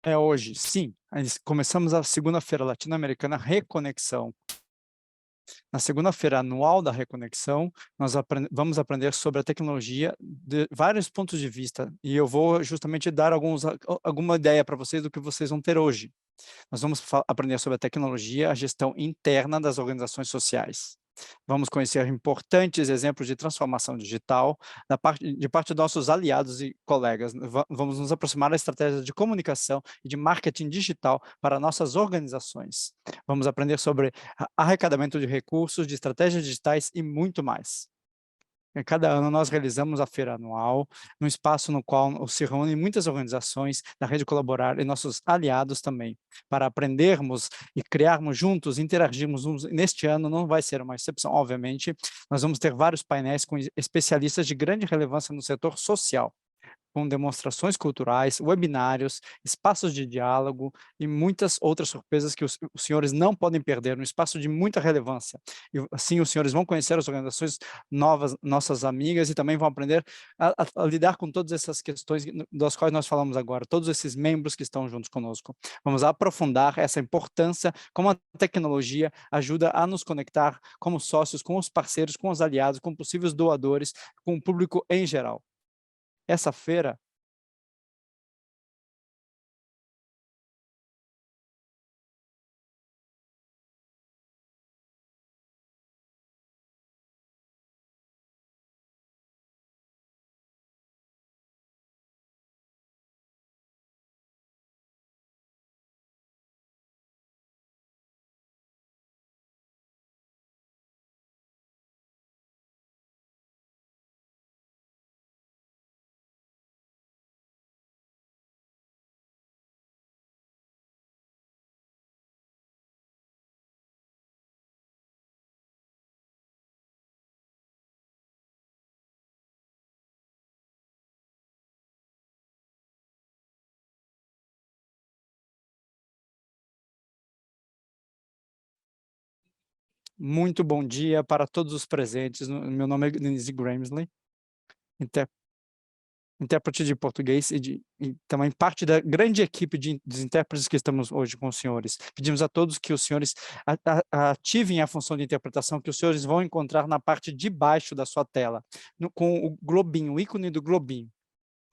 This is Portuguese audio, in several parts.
É hoje, sim. Começamos a segunda-feira latino-americana Reconexão. Na segunda-feira anual da Reconexão, nós vamos aprender sobre a tecnologia de vários pontos de vista, e eu vou justamente dar alguma ideia para vocês do que vocês vão ter hoje. Nós vamos aprender sobre a tecnologia, a gestão interna das organizações sociais. Vamos conhecer importantes exemplos de transformação digital de parte dos nossos aliados e colegas. Vamos nos aproximar da estratégia de comunicação e de marketing digital para nossas organizações. Vamos aprender sobre arrecadamento de recursos, de estratégias digitais e muito mais. Cada ano nós realizamos a feira anual, num espaço no qual se reúnem muitas organizações da rede Colaborar e nossos aliados também, para aprendermos e criarmos juntos, interagirmos. Neste ano não vai ser uma exceção, obviamente, nós vamos ter vários painéis com especialistas de grande relevância no setor social, com demonstrações culturais, webinários, espaços de diálogo e muitas outras surpresas que os senhores não podem perder, um espaço de muita relevância. E assim os senhores vão conhecer as organizações novas, nossas amigas, e também vão aprender a lidar com todas essas questões das quais nós falamos agora, todos esses membros que estão juntos conosco. Vamos aprofundar essa importância, como a tecnologia ajuda a nos conectar como sócios, com os parceiros, com os aliados, com possíveis doadores, com o público em geral. Essa feira Muito bom dia para todos os presentes. Meu nome é Denise Gramsley, intérprete de português e também parte da grande equipe dos intérpretes que estamos hoje com os senhores. Pedimos a todos que os senhores ativem a função de interpretação que os senhores vão encontrar na parte de baixo da sua tela, com o globinho, o ícone do globinho.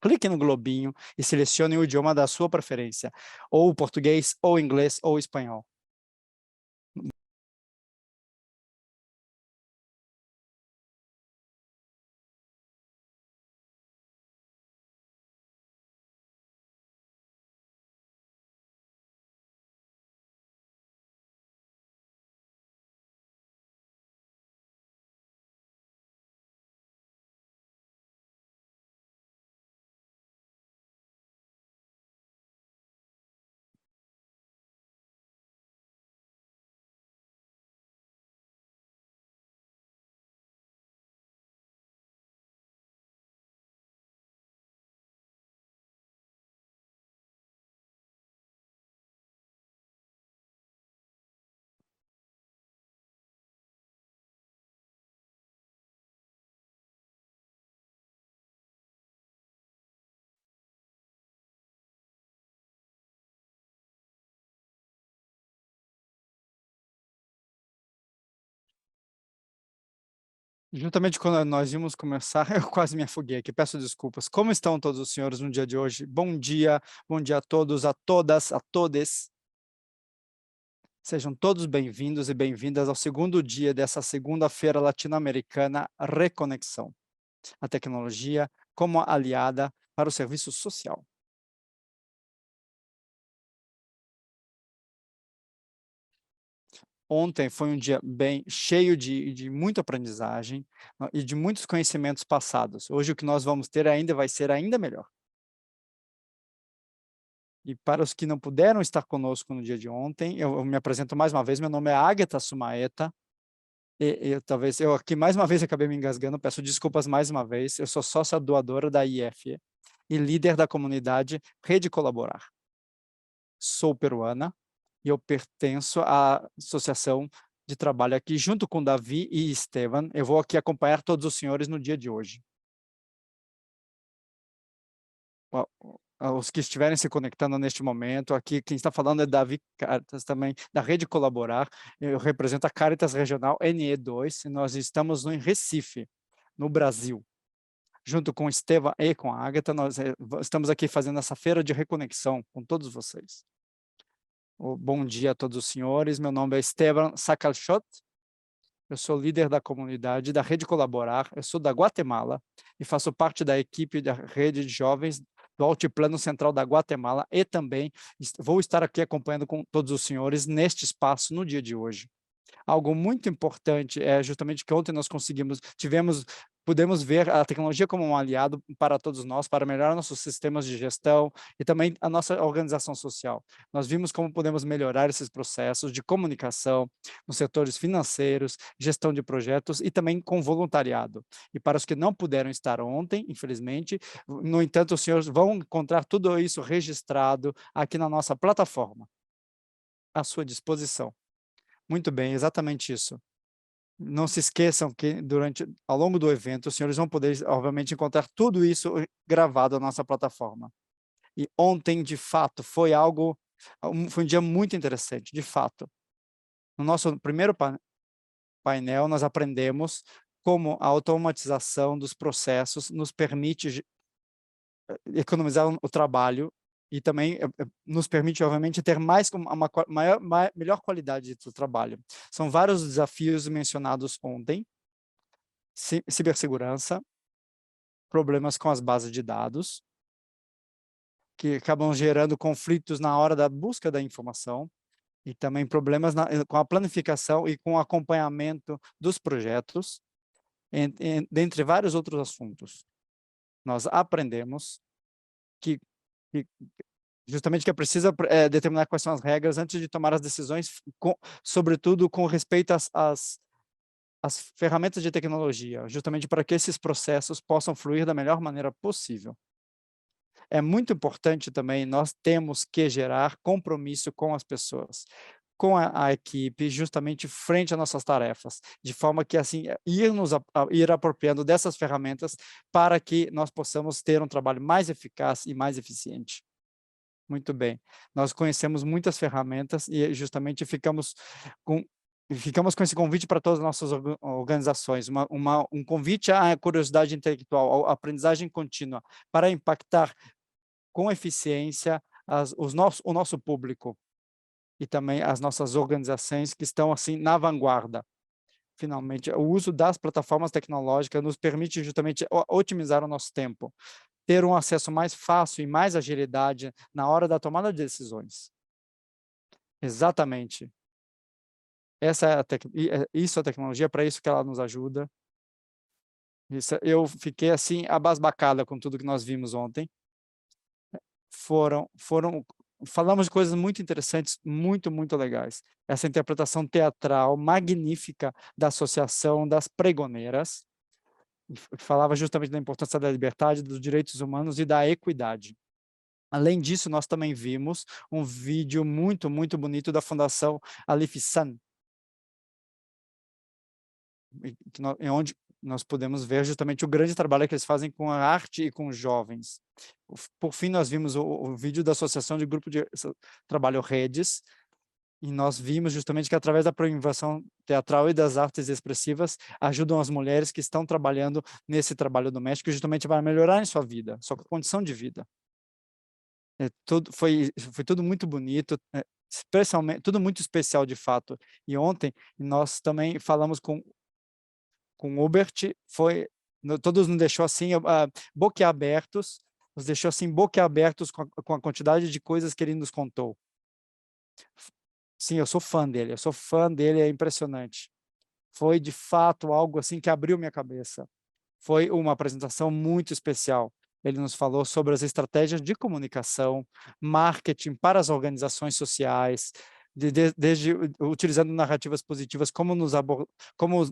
Clique no globinho e selecione o idioma da sua preferência, ou português, ou inglês, ou espanhol. Juntamente quando nós íamos começar, eu quase me afoguei aqui, peço desculpas. Como estão todos os senhores no dia de hoje? Bom dia a todos, a todas, a todes. Sejam todos bem-vindos e bem-vindas ao segundo dia dessa segunda-feira latino-americana Reconexão, a tecnologia como aliada para o serviço social. Ontem foi um dia bem cheio de muita aprendizagem, e de muitos conhecimentos passados. Hoje o que nós vamos ter ainda vai ser ainda melhor. E para os que não puderam estar conosco no dia de ontem, eu me apresento mais uma vez, meu nome é Águeta Sumaeta, talvez eu aqui mais uma vez acabei me engasgando, peço desculpas mais uma vez, eu sou sócia doadora da IFE e líder da comunidade Rede Colaborar. Sou peruana e eu pertenço à associação de trabalho aqui, junto com Davi e Esteban, eu vou aqui acompanhar todos os senhores no dia de hoje. os que estiverem se conectando neste momento, aqui quem está falando é Davi Caritas também, da Rede Colaborar, eu represento a Caritas Regional NE2, e nós estamos em Recife, no Brasil, junto com o Estevam e com a Agatha, nós estamos aqui fazendo essa feira de reconexão com todos vocês. Bom dia a todos os senhores, meu nome é Esteban Sacalchot, eu sou líder da comunidade da Rede Colaborar, eu sou da Guatemala e faço parte da equipe da Rede de Jovens do Altiplano Central da Guatemala e também vou estar aqui acompanhando com todos os senhores neste espaço no dia de hoje. Algo muito importante é justamente que ontem nós pudemos ver a tecnologia como um aliado para todos nós, para melhorar nossos sistemas de gestão e também a nossa organização social. Nós vimos como podemos melhorar esses processos de comunicação nos setores financeiros, gestão de projetos e também com voluntariado. E para os que não puderam estar ontem, infelizmente, no entanto, os senhores vão encontrar tudo isso registrado aqui na nossa plataforma, à sua disposição. Muito bem, exatamente isso. Não se esqueçam que ao longo do evento, os senhores vão poder, obviamente, encontrar tudo isso gravado na nossa plataforma. E ontem, de fato, foi um dia muito interessante, de fato. No nosso primeiro painel, nós aprendemos como a automatização dos processos nos permite economizar o trabalho e também nos permite, obviamente, ter melhor qualidade do trabalho. São vários desafios mencionados ontem: cibersegurança, problemas com as bases de dados, que acabam gerando conflitos na hora da busca da informação, e também problemas com a planificação e com o acompanhamento dos projetos, dentre vários outros assuntos. Nós aprendemos que justamente que é preciso determinar quais são as regras antes de tomar as decisões, sobretudo com respeito às ferramentas de tecnologia, justamente para que esses processos possam fluir da melhor maneira possível. É muito importante também, nós temos que gerar compromisso com as pessoas, com a equipe, justamente frente às nossas tarefas, de forma que, assim, ir apropriando dessas ferramentas para que nós possamos ter um trabalho mais eficaz e mais eficiente. Muito bem. Nós conhecemos muitas ferramentas e justamente ficamos com esse convite para todas as nossas organizações, um convite à curiosidade intelectual, à aprendizagem contínua, para impactar com eficiência o nosso público e também as nossas organizações que estão assim na vanguarda. Finalmente, o uso das plataformas tecnológicas nos permite justamente otimizar o nosso tempo, ter um acesso mais fácil e mais agilidade na hora da tomada de decisões. Exatamente. Isso é a tecnologia, para isso que ela nos ajuda. Eu fiquei assim abasbacada com tudo que nós vimos ontem. Falamos de coisas muito interessantes, muito legais. Essa interpretação teatral magnífica da Associação das Pregoneiras, falava justamente da importância da liberdade, dos direitos humanos e da equidade. Além disso, nós também vimos um vídeo muito bonito da Fundação Alif San, onde nós podemos ver justamente o grande trabalho que eles fazem com a arte e com os jovens. Por fim, nós vimos o vídeo da Associação de Grupo de Trabalho Redes, e nós vimos justamente que através da promoção teatral e das artes expressivas, ajudam as mulheres que estão trabalhando nesse trabalho doméstico, justamente para melhorar em sua vida, sua condição de vida. Foi tudo muito bonito, especialmente, tudo muito especial de fato. E ontem nós também falamos com o Hubert, todos nos deixou assim, boquiabertos, nos deixou assim boquiabertos com a quantidade de coisas que ele nos contou. Sim, eu sou fã dele, é impressionante. Foi de fato algo assim que abriu minha cabeça. Foi uma apresentação muito especial. Ele nos falou sobre as estratégias de comunicação, marketing para as organizações sociais, desde utilizando narrativas positivas, como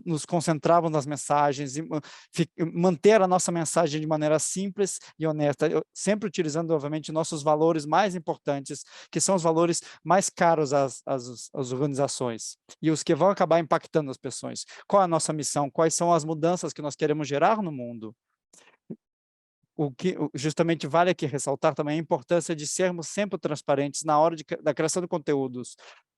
nos concentravam nas mensagens, e manter a nossa mensagem de maneira simples e honesta, sempre utilizando, obviamente, nossos valores mais importantes, que são os valores mais caros às organizações, e os que vão acabar impactando as pessoas. Qual é a nossa missão? Quais são as mudanças que nós queremos gerar no mundo? justamente vale aqui ressaltar também a importância de sermos sempre transparentes na hora da criação de conteúdos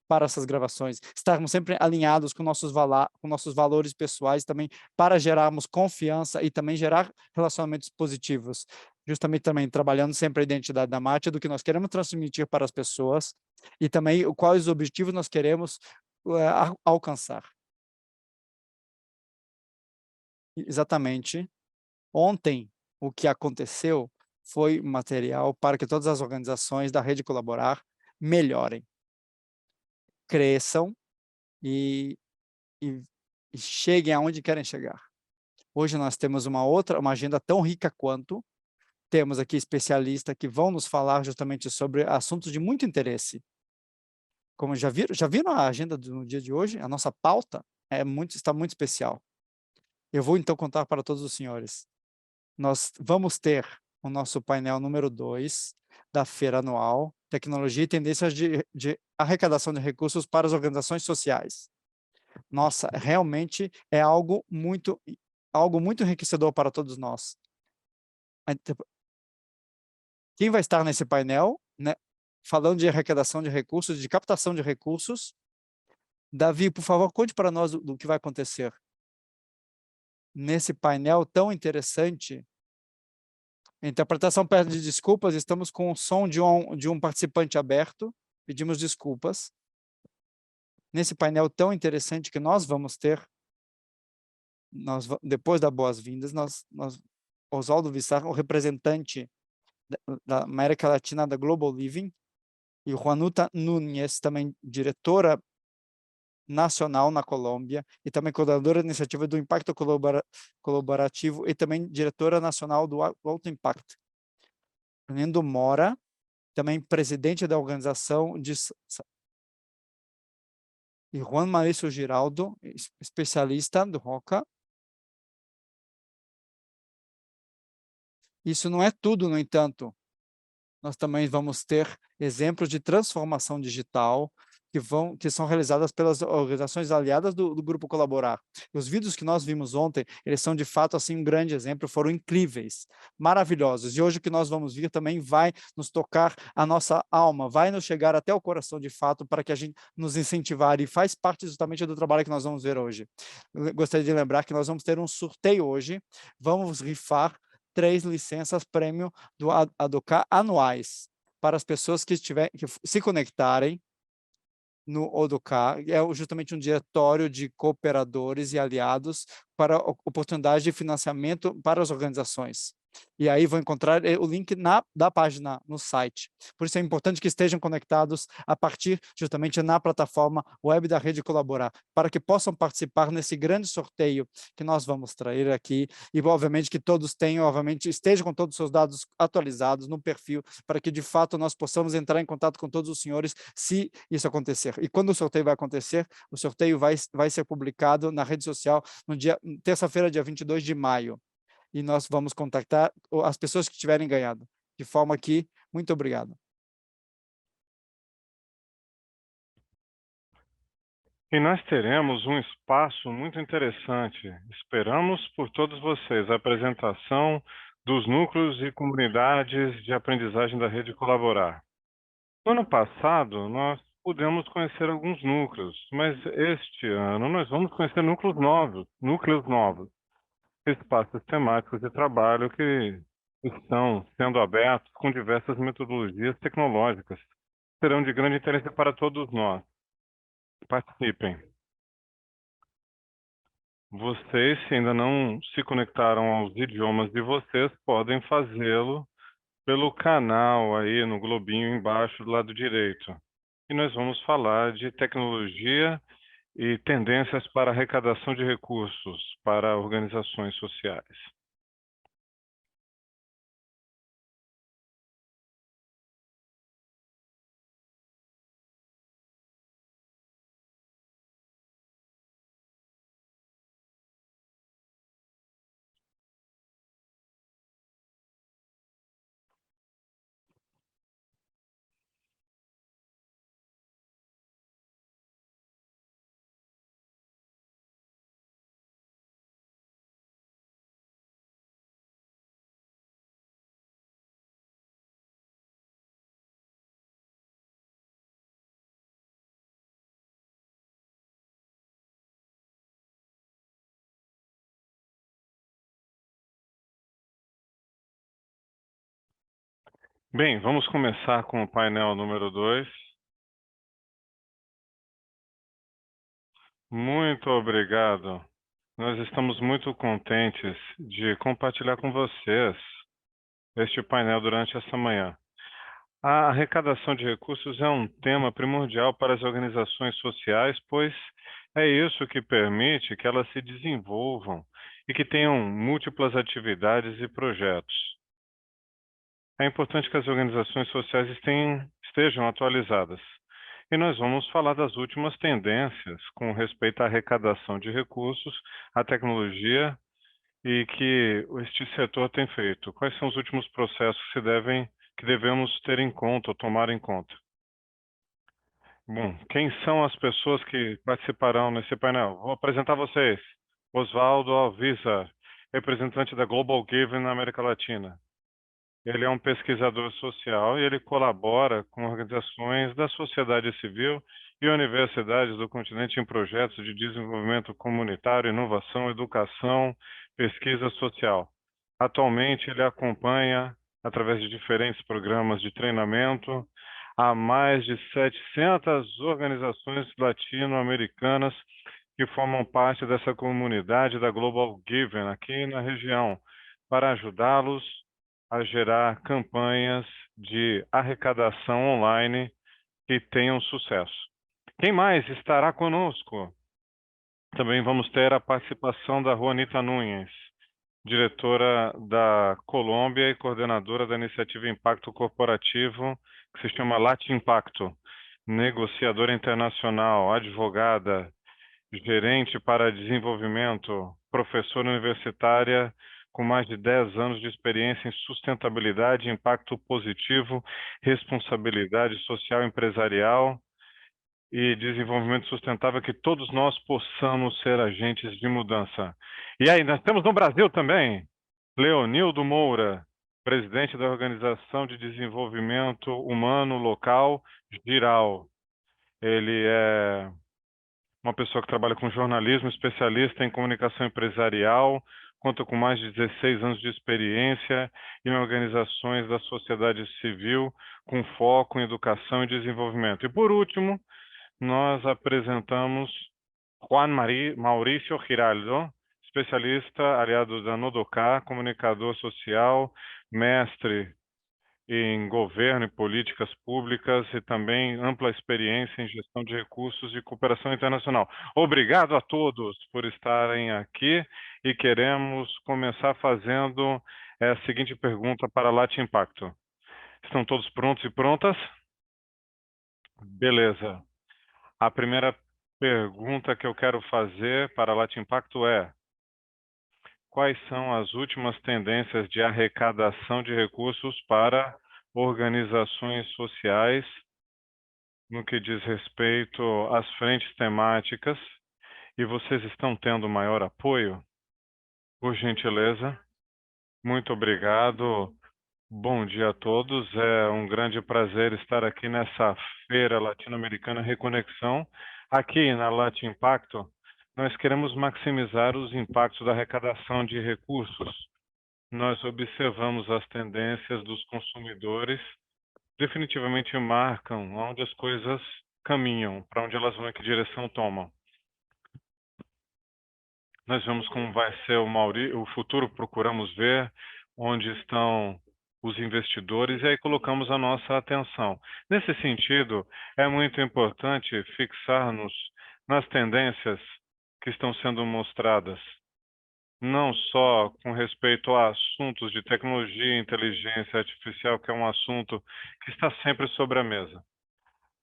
para essas gravações, estarmos sempre alinhados com nossos valores pessoais também, para gerarmos confiança e também gerar relacionamentos positivos. Justamente também trabalhando sempre a identidade da marca, do que nós queremos transmitir para as pessoas e também quais os objetivos nós queremos alcançar. Exatamente. Ontem, o que aconteceu foi material para que todas as organizações da Rede Colaborar melhorem, cresçam e e e cheguem aonde querem chegar. Hoje nós temos uma agenda tão rica quanto, temos aqui especialistas que vão nos falar justamente sobre assuntos de muito interesse. Como já viram a agenda do dia de hoje? A nossa pauta está muito especial. Eu vou então contar para todos os senhores. Nós vamos ter o nosso painel número 2 da feira anual, Tecnologia e Tendências de Arrecadação de Recursos para as Organizações Sociais. Nossa, realmente é algo muito enriquecedor para todos nós. Quem vai estar nesse painel, né, falando de arrecadação de recursos, de captação de recursos? Davi, por favor, conte para nós do que vai acontecer nesse painel tão interessante. Interpretação pede desculpas, estamos com o som de um participante aberto, pedimos desculpas. Nesse painel tão interessante que nós vamos ter, depois das boas-vindas, Oswaldo Vissar, o representante da América Latina da Global Living, e Juanuta Núñez, também diretora nacional na Colômbia, e também coordenadora da iniciativa do Impacto Colaborativo, e também diretora nacional do Alto Impacto. Fernando Mora, também presidente da organização e Juan Mauricio Giraldo, especialista do ROCA. Isso não é tudo, no entanto. Nós também vamos ter exemplos de transformação digital que são realizadas pelas organizações aliadas do Grupo Colaborar. E os vídeos que nós vimos ontem, eles são de fato assim um grande exemplo, foram incríveis, maravilhosos. E hoje o que nós vamos ver também vai nos tocar a nossa alma, vai nos chegar até o coração de fato para que a gente nos incentivar, e faz parte justamente do trabalho que nós vamos ver hoje. Eu gostaria de lembrar que nós vamos ter um sorteio hoje, vamos rifar 3 licenças prêmio do Adocar anuais para as pessoas que se conectarem no Odocar, justamente um diretório de cooperadores e aliados para oportunidade de financiamento para as organizações. E aí vão encontrar o link da página no site. Por isso é importante que estejam conectados a partir justamente na plataforma web da Rede Colaborar, para que possam participar nesse grande sorteio que nós vamos trazer aqui, e obviamente que todos tenham, obviamente, estejam com todos os seus dados atualizados no perfil, para que de fato nós possamos entrar em contato com todos os senhores se isso acontecer. E quando o sorteio vai acontecer? O sorteio vai ser publicado na rede social no terça-feira, dia 22 de maio. E nós vamos contactar as pessoas que tiverem ganhado. De forma que, muito obrigado. E nós teremos um espaço muito interessante. Esperamos por todos vocês a apresentação dos núcleos e comunidades de aprendizagem da Rede Colaborar. No ano passado, nós pudemos conhecer alguns núcleos, mas este ano nós vamos conhecer núcleos novos, espaços temáticos de trabalho que estão sendo abertos com diversas metodologias tecnológicas. Serão de grande interesse para todos nós. Participem. Vocês, se ainda não se conectaram aos idiomas de vocês, podem fazê-lo pelo canal aí no globinho embaixo do lado direito. E nós vamos falar de tecnologia e tendências para arrecadação de recursos para organizações sociais. Bem, vamos começar com o painel número 2. Muito obrigado. Nós estamos muito contentes de compartilhar com vocês este painel durante essa manhã. A arrecadação de recursos é um tema primordial para as organizações sociais, pois é isso que permite que elas se desenvolvam e que tenham múltiplas atividades e projetos. É importante que as organizações sociais estejam atualizadas. E nós vamos falar das últimas tendências com respeito à arrecadação de recursos, à tecnologia e que este setor tem feito. Quais são os últimos processos que devemos ter em conta ou tomar em conta? Bom, quem são as pessoas que participarão nesse painel? Vou apresentar vocês. Osvaldo Alvizar, representante da Global Giving na América Latina. Ele é um pesquisador social e ele colabora com organizações da sociedade civil e universidades do continente em projetos de desenvolvimento comunitário, inovação, educação, pesquisa social. Atualmente, ele acompanha, através de diferentes programas de treinamento, a mais de 700 organizações latino-americanas que formam parte dessa comunidade da Global Giving aqui na região, para ajudá-los a gerar campanhas de arrecadação online que tenham sucesso. Quem mais estará conosco? Também vamos ter a participação da Juanita Nunes, diretora da Colômbia e coordenadora da iniciativa Impacto Corporativo, que se chama Lati Impacto, negociadora internacional, advogada, gerente para desenvolvimento, professora universitária com mais de 10 anos de experiência em sustentabilidade, impacto positivo, responsabilidade social empresarial e desenvolvimento sustentável, que todos nós possamos ser agentes de mudança. E aí, nós temos no Brasil também Leonildo Moura, presidente da Organização de Desenvolvimento Humano Local, GIRAL. Ele é uma pessoa que trabalha com jornalismo, especialista em comunicação empresarial, conta com mais de 16 anos de experiência em organizações da sociedade civil, com foco em educação e desenvolvimento. E, por último, nós apresentamos Maurício Giraldo, especialista aliado da Nodoká, comunicador social, mestre em governo e políticas públicas e também ampla experiência em gestão de recursos e cooperação internacional. Obrigado a todos por estarem aqui e queremos começar fazendo a seguinte pergunta para a Lati Impacto. Estão todos prontos e prontas? Beleza. A primeira pergunta que eu quero fazer para a Lati Impacto é: quais são as últimas tendências de arrecadação de recursos para organizações sociais no que diz respeito às frentes temáticas, e vocês estão tendo maior apoio? Por gentileza. Muito obrigado. Bom dia a todos. É um grande prazer estar aqui nessa Feira Latino-Americana Reconexão. Aqui na Lati Impacto, nós queremos maximizar os impactos da arrecadação de recursos. Nós observamos as tendências dos consumidores, definitivamente marcam onde as coisas caminham, para onde elas vão e que direção tomam. Nós vemos como vai ser o futuro, procuramos ver onde estão os investidores e aí colocamos a nossa atenção. Nesse sentido, é muito importante fixar-nos nas tendências que estão sendo mostradas, não só com respeito a assuntos de tecnologia e inteligência artificial, que é um assunto que está sempre sobre a mesa,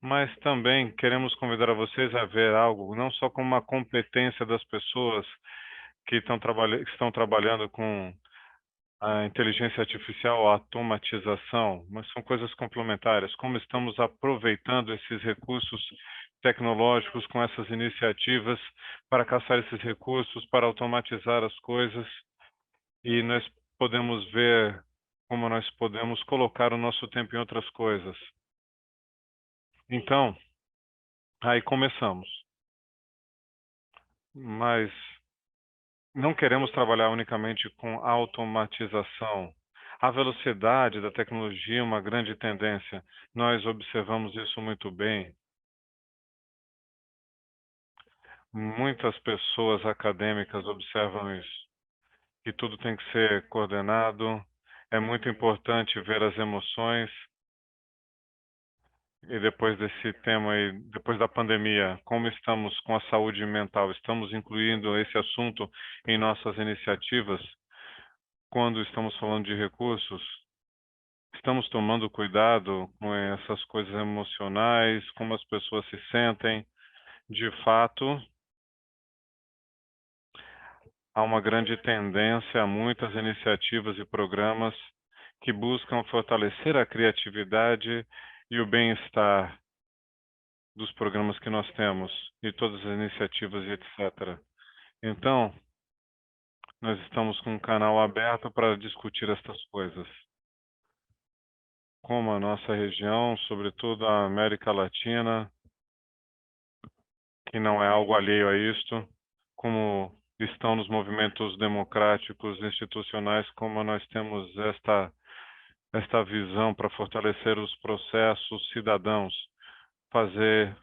mas também queremos convidar a vocês a ver algo, não só como uma competência das pessoas que estão trabalhando com a inteligência artificial, a automatização, mas são coisas complementares. Como estamos aproveitando esses recursos tecnológicos com essas iniciativas para caçar esses recursos, para automatizar as coisas, e nós podemos ver como nós podemos colocar o nosso tempo em outras coisas. Então, aí começamos. Mas não queremos trabalhar unicamente com automatização. A velocidade da tecnologia é uma grande tendência. Nós observamos isso muito bem. Muitas pessoas acadêmicas observam isso, que tudo tem que ser coordenado. É muito importante ver as emoções. E depois desse tema aí, depois da pandemia, como estamos com a saúde mental? Estamos incluindo esse assunto em nossas iniciativas? Quando estamos falando de recursos, estamos tomando cuidado com essas coisas emocionais, como as pessoas se sentem. De fato, há uma grande tendência a muitas iniciativas e programas que buscam fortalecer a criatividade e o bem-estar dos programas que nós temos e todas as iniciativas e etc. Então, nós estamos com um canal aberto para discutir estas coisas. Como a nossa região, sobretudo a América Latina, que não é algo alheio a isto, como estão nos movimentos democráticos institucionais, como nós temos esta visão para fortalecer os processos cidadãos,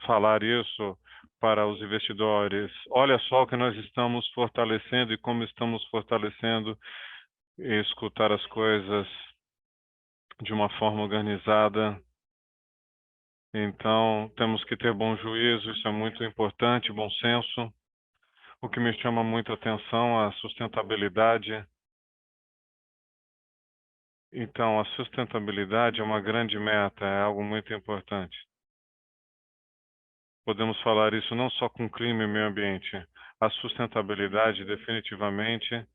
falar isso para os investidores. Olha só o que nós estamos fortalecendo e como estamos fortalecendo e escutar as coisas de uma forma organizada. Então, temos que ter bom juízo, isso é muito importante, bom senso. O que me chama muito a atenção é a sustentabilidade. Então, a sustentabilidade é uma grande meta, é algo muito importante. Podemos falar isso não só com clima e meio ambiente. A sustentabilidade definitivamente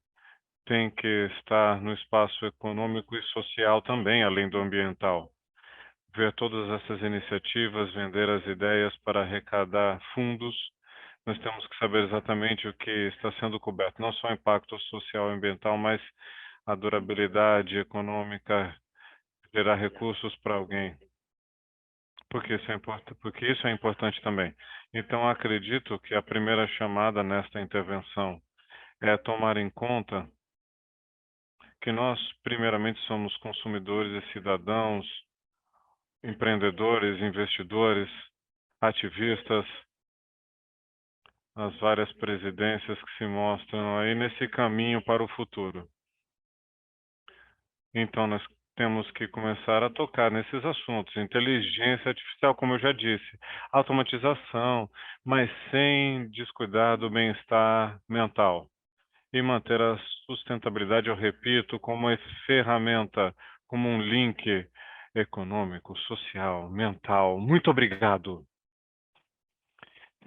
tem que estar no espaço econômico e social também, além do ambiental. Ver todas essas iniciativas, vender as ideias para arrecadar fundos, nós temos que saber exatamente o que está sendo coberto, não só o impacto social e ambiental, mas a durabilidade econômica, gerar recursos para alguém, porque isso é importante também. Então, acredito que a primeira chamada nesta intervenção é tomar em conta que nós, primeiramente, somos consumidores e cidadãos, empreendedores, investidores, ativistas, as várias presidências que se mostram aí nesse caminho para o futuro. Então, nós temos que começar a tocar nesses assuntos. Inteligência artificial, como eu já disse, automatização, mas sem descuidar do bem-estar mental. E manter a sustentabilidade, eu repito, como uma ferramenta, como um link econômico, social, mental. Muito obrigado.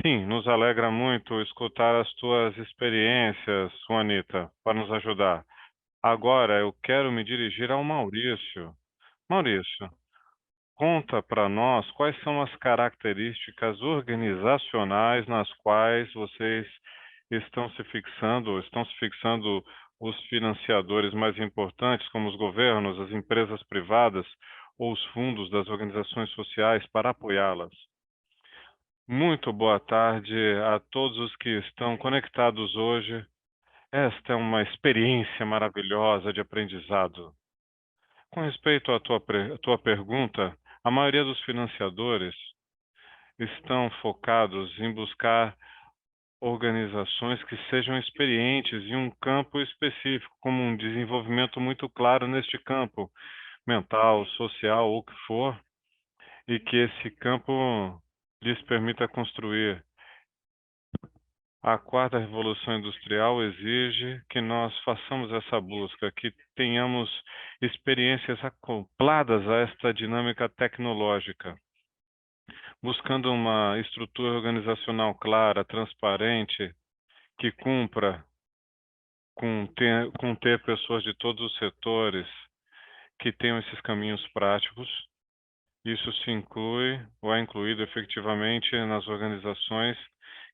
Sim, nos alegra muito escutar as tuas experiências, Juanita, para nos ajudar. Agora eu quero me dirigir ao Maurício. Maurício, conta para nós quais são as características organizacionais nas quais vocês estão se fixando os financiadores mais importantes, como os governos, as empresas privadas ou os fundos das organizações sociais para apoiá-las. Muito boa tarde a todos os que estão conectados hoje. Esta é uma experiência maravilhosa de aprendizado. Com respeito à tua pergunta, a maioria dos financiadores estão focados em buscar organizações que sejam experientes em um campo específico, como um desenvolvimento muito claro neste campo, mental, social ou o que for, e que esse campo lhes permita construir. A quarta revolução industrial exige que nós façamos essa busca, que tenhamos experiências acopladas a esta dinâmica tecnológica, buscando uma estrutura organizacional clara, transparente, que cumpra com ter pessoas de todos os setores que tenham esses caminhos práticos. Isso se inclui ou é incluído efetivamente nas organizações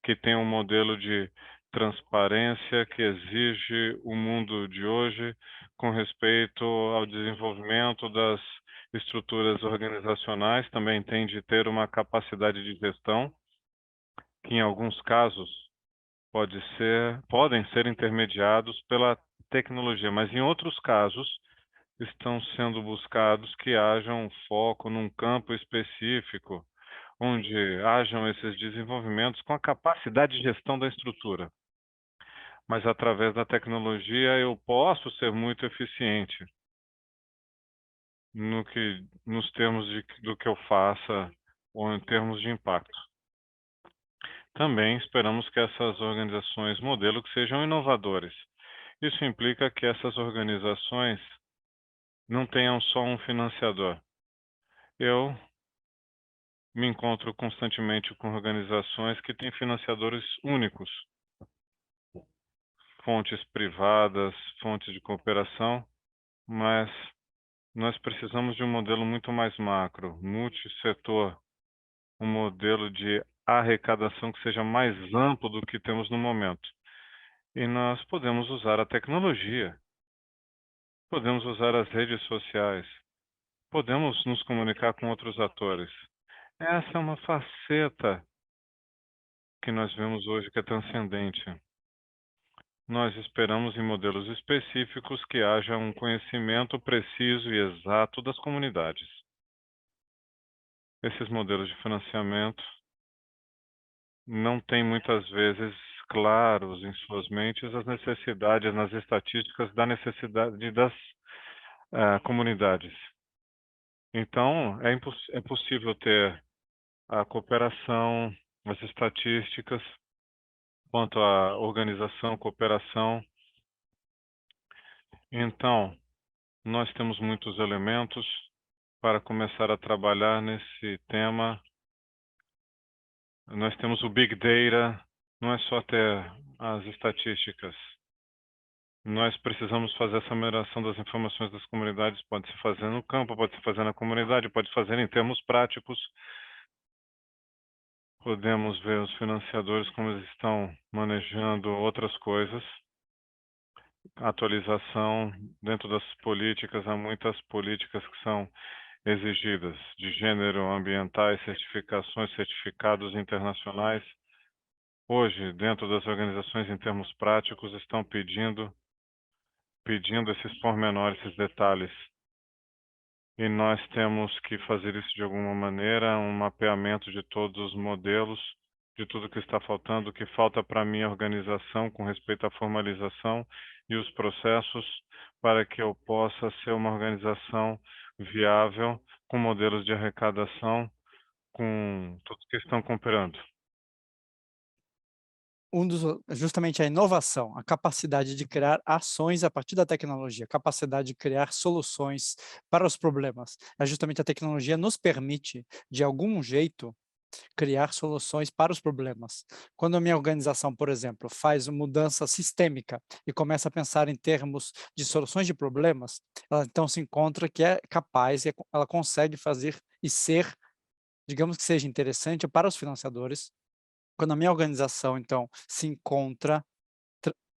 que têm um modelo de transparência que exige o mundo de hoje com respeito ao desenvolvimento das estruturas organizacionais, também tem de ter uma capacidade de gestão, que em alguns casos podem ser intermediados pela tecnologia, mas em outros casos estão sendo buscados que haja um foco num campo específico, onde hajam esses desenvolvimentos com a capacidade de gestão da estrutura. Mas através da tecnologia eu posso ser muito eficiente nos termos do que eu faça ou em termos de impacto. Também esperamos que essas organizações modelo que sejam inovadores. Isso implica que essas organizações não tenham só um financiador. Eu me encontro constantemente com organizações que têm financiadores únicos, fontes privadas, fontes de cooperação, mas nós precisamos de um modelo muito mais macro, multissetor, um modelo de arrecadação que seja mais amplo do que temos no momento. E nós podemos usar a tecnologia, podemos usar as redes sociais, podemos nos comunicar com outros atores. Essa é uma faceta que nós vemos hoje que é transcendente. Nós esperamos em modelos específicos que haja um conhecimento preciso e exato das comunidades. Esses modelos de financiamento não têm muitas vezes claros em suas mentes as necessidades nas estatísticas da necessidade das comunidades. Então, é possível ter a cooperação, as estatísticas, quanto à organização, cooperação. Então, nós temos muitos elementos para começar a trabalhar nesse tema. Nós temos o Big Data, não é só ter as estatísticas. Nós precisamos fazer essa mineração das informações das comunidades, pode se fazer no campo, pode se fazer na comunidade, pode fazer em termos práticos. Podemos ver os financiadores como eles estão manejando outras coisas. Atualização dentro das políticas, há muitas políticas que são exigidas, de gênero, ambientais, certificações, certificados internacionais. Hoje, dentro das organizações, em termos práticos, estão pedindo esses pormenores, esses detalhes. E nós temos que fazer isso de alguma maneira, um mapeamento de todos os modelos, de tudo que está faltando, o que falta para a minha organização com respeito à formalização e os processos para que eu possa ser uma organização viável, com modelos de arrecadação, com todos que estão cooperando. Justamente a inovação, a capacidade de criar ações a partir da tecnologia, a capacidade de criar soluções para os problemas. É justamente a tecnologia nos permite, de algum jeito, criar soluções para os problemas. Quando a minha organização, por exemplo, faz uma mudança sistêmica e começa a pensar em termos de soluções de problemas, ela então se encontra que é capaz e ela consegue fazer e ser, digamos que seja interessante para os financiadores. Quando a minha organização, então, se encontra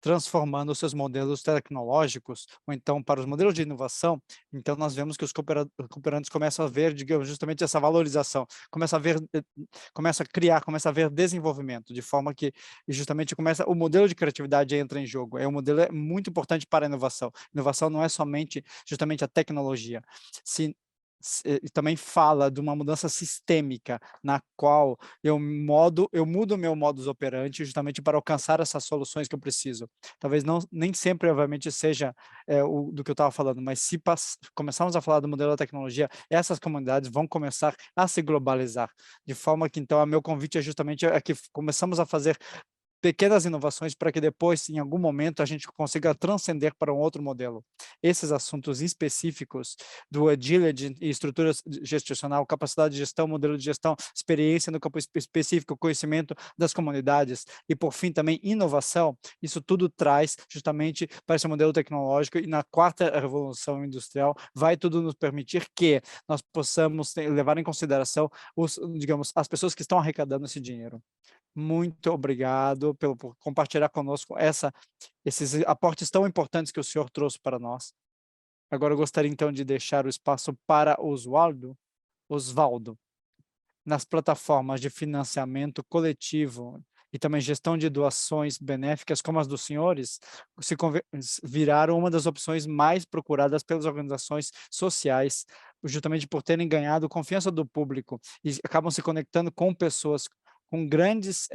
transformando os seus modelos tecnológicos, ou então para os modelos de inovação, então nós vemos que os cooperantes começam a ver, digamos, justamente essa valorização, começa a criar, começa a ver desenvolvimento, de forma que justamente começa, o modelo de criatividade entra em jogo, o modelo é muito importante para a inovação. Inovação não é somente justamente a tecnologia, e também fala de uma mudança sistêmica, na qual eu mudo o meu modus operandi justamente para alcançar essas soluções que eu preciso. Talvez nem sempre, obviamente, seja do que eu estava falando, mas se começarmos a falar do modelo da tecnologia, essas comunidades vão começar a se globalizar, de forma que, então, o meu convite é justamente que começamos a fazer pequenas inovações para que depois, em algum momento, a gente consiga transcender para um outro modelo. Esses assuntos específicos do agility e estrutura gestacional, capacidade de gestão, modelo de gestão, experiência no campo específico, conhecimento das comunidades e, por fim, também inovação, isso tudo traz justamente para esse modelo tecnológico e na quarta revolução industrial vai tudo nos permitir que nós possamos levar em consideração digamos, as pessoas que estão arrecadando esse dinheiro. Muito obrigado por compartilhar conosco esses aportes tão importantes que o senhor trouxe para nós. Agora eu gostaria então de deixar o espaço para Osvaldo, nas plataformas de financiamento coletivo e também gestão de doações benéficas, como as dos senhores, viraram uma das opções mais procuradas pelas organizações sociais, justamente por terem ganhado confiança do público e acabam se conectando com pessoas, com grandes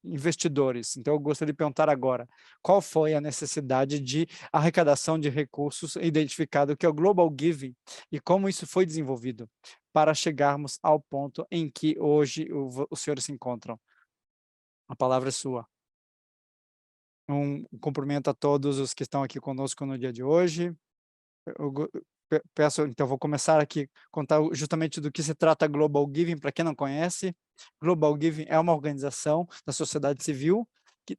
investidores. Então, eu gostaria de perguntar agora, qual foi a necessidade de arrecadação de recursos identificado, que é o Global Giving, e como isso foi desenvolvido para chegarmos ao ponto em que hoje os senhores se encontram? A palavra é sua. Um cumprimento a todos os que estão aqui conosco no dia de hoje. Eu peço, então, vou começar aqui contar justamente do que se trata Global Giving, para quem não conhece. Global Giving é uma organização da sociedade civil que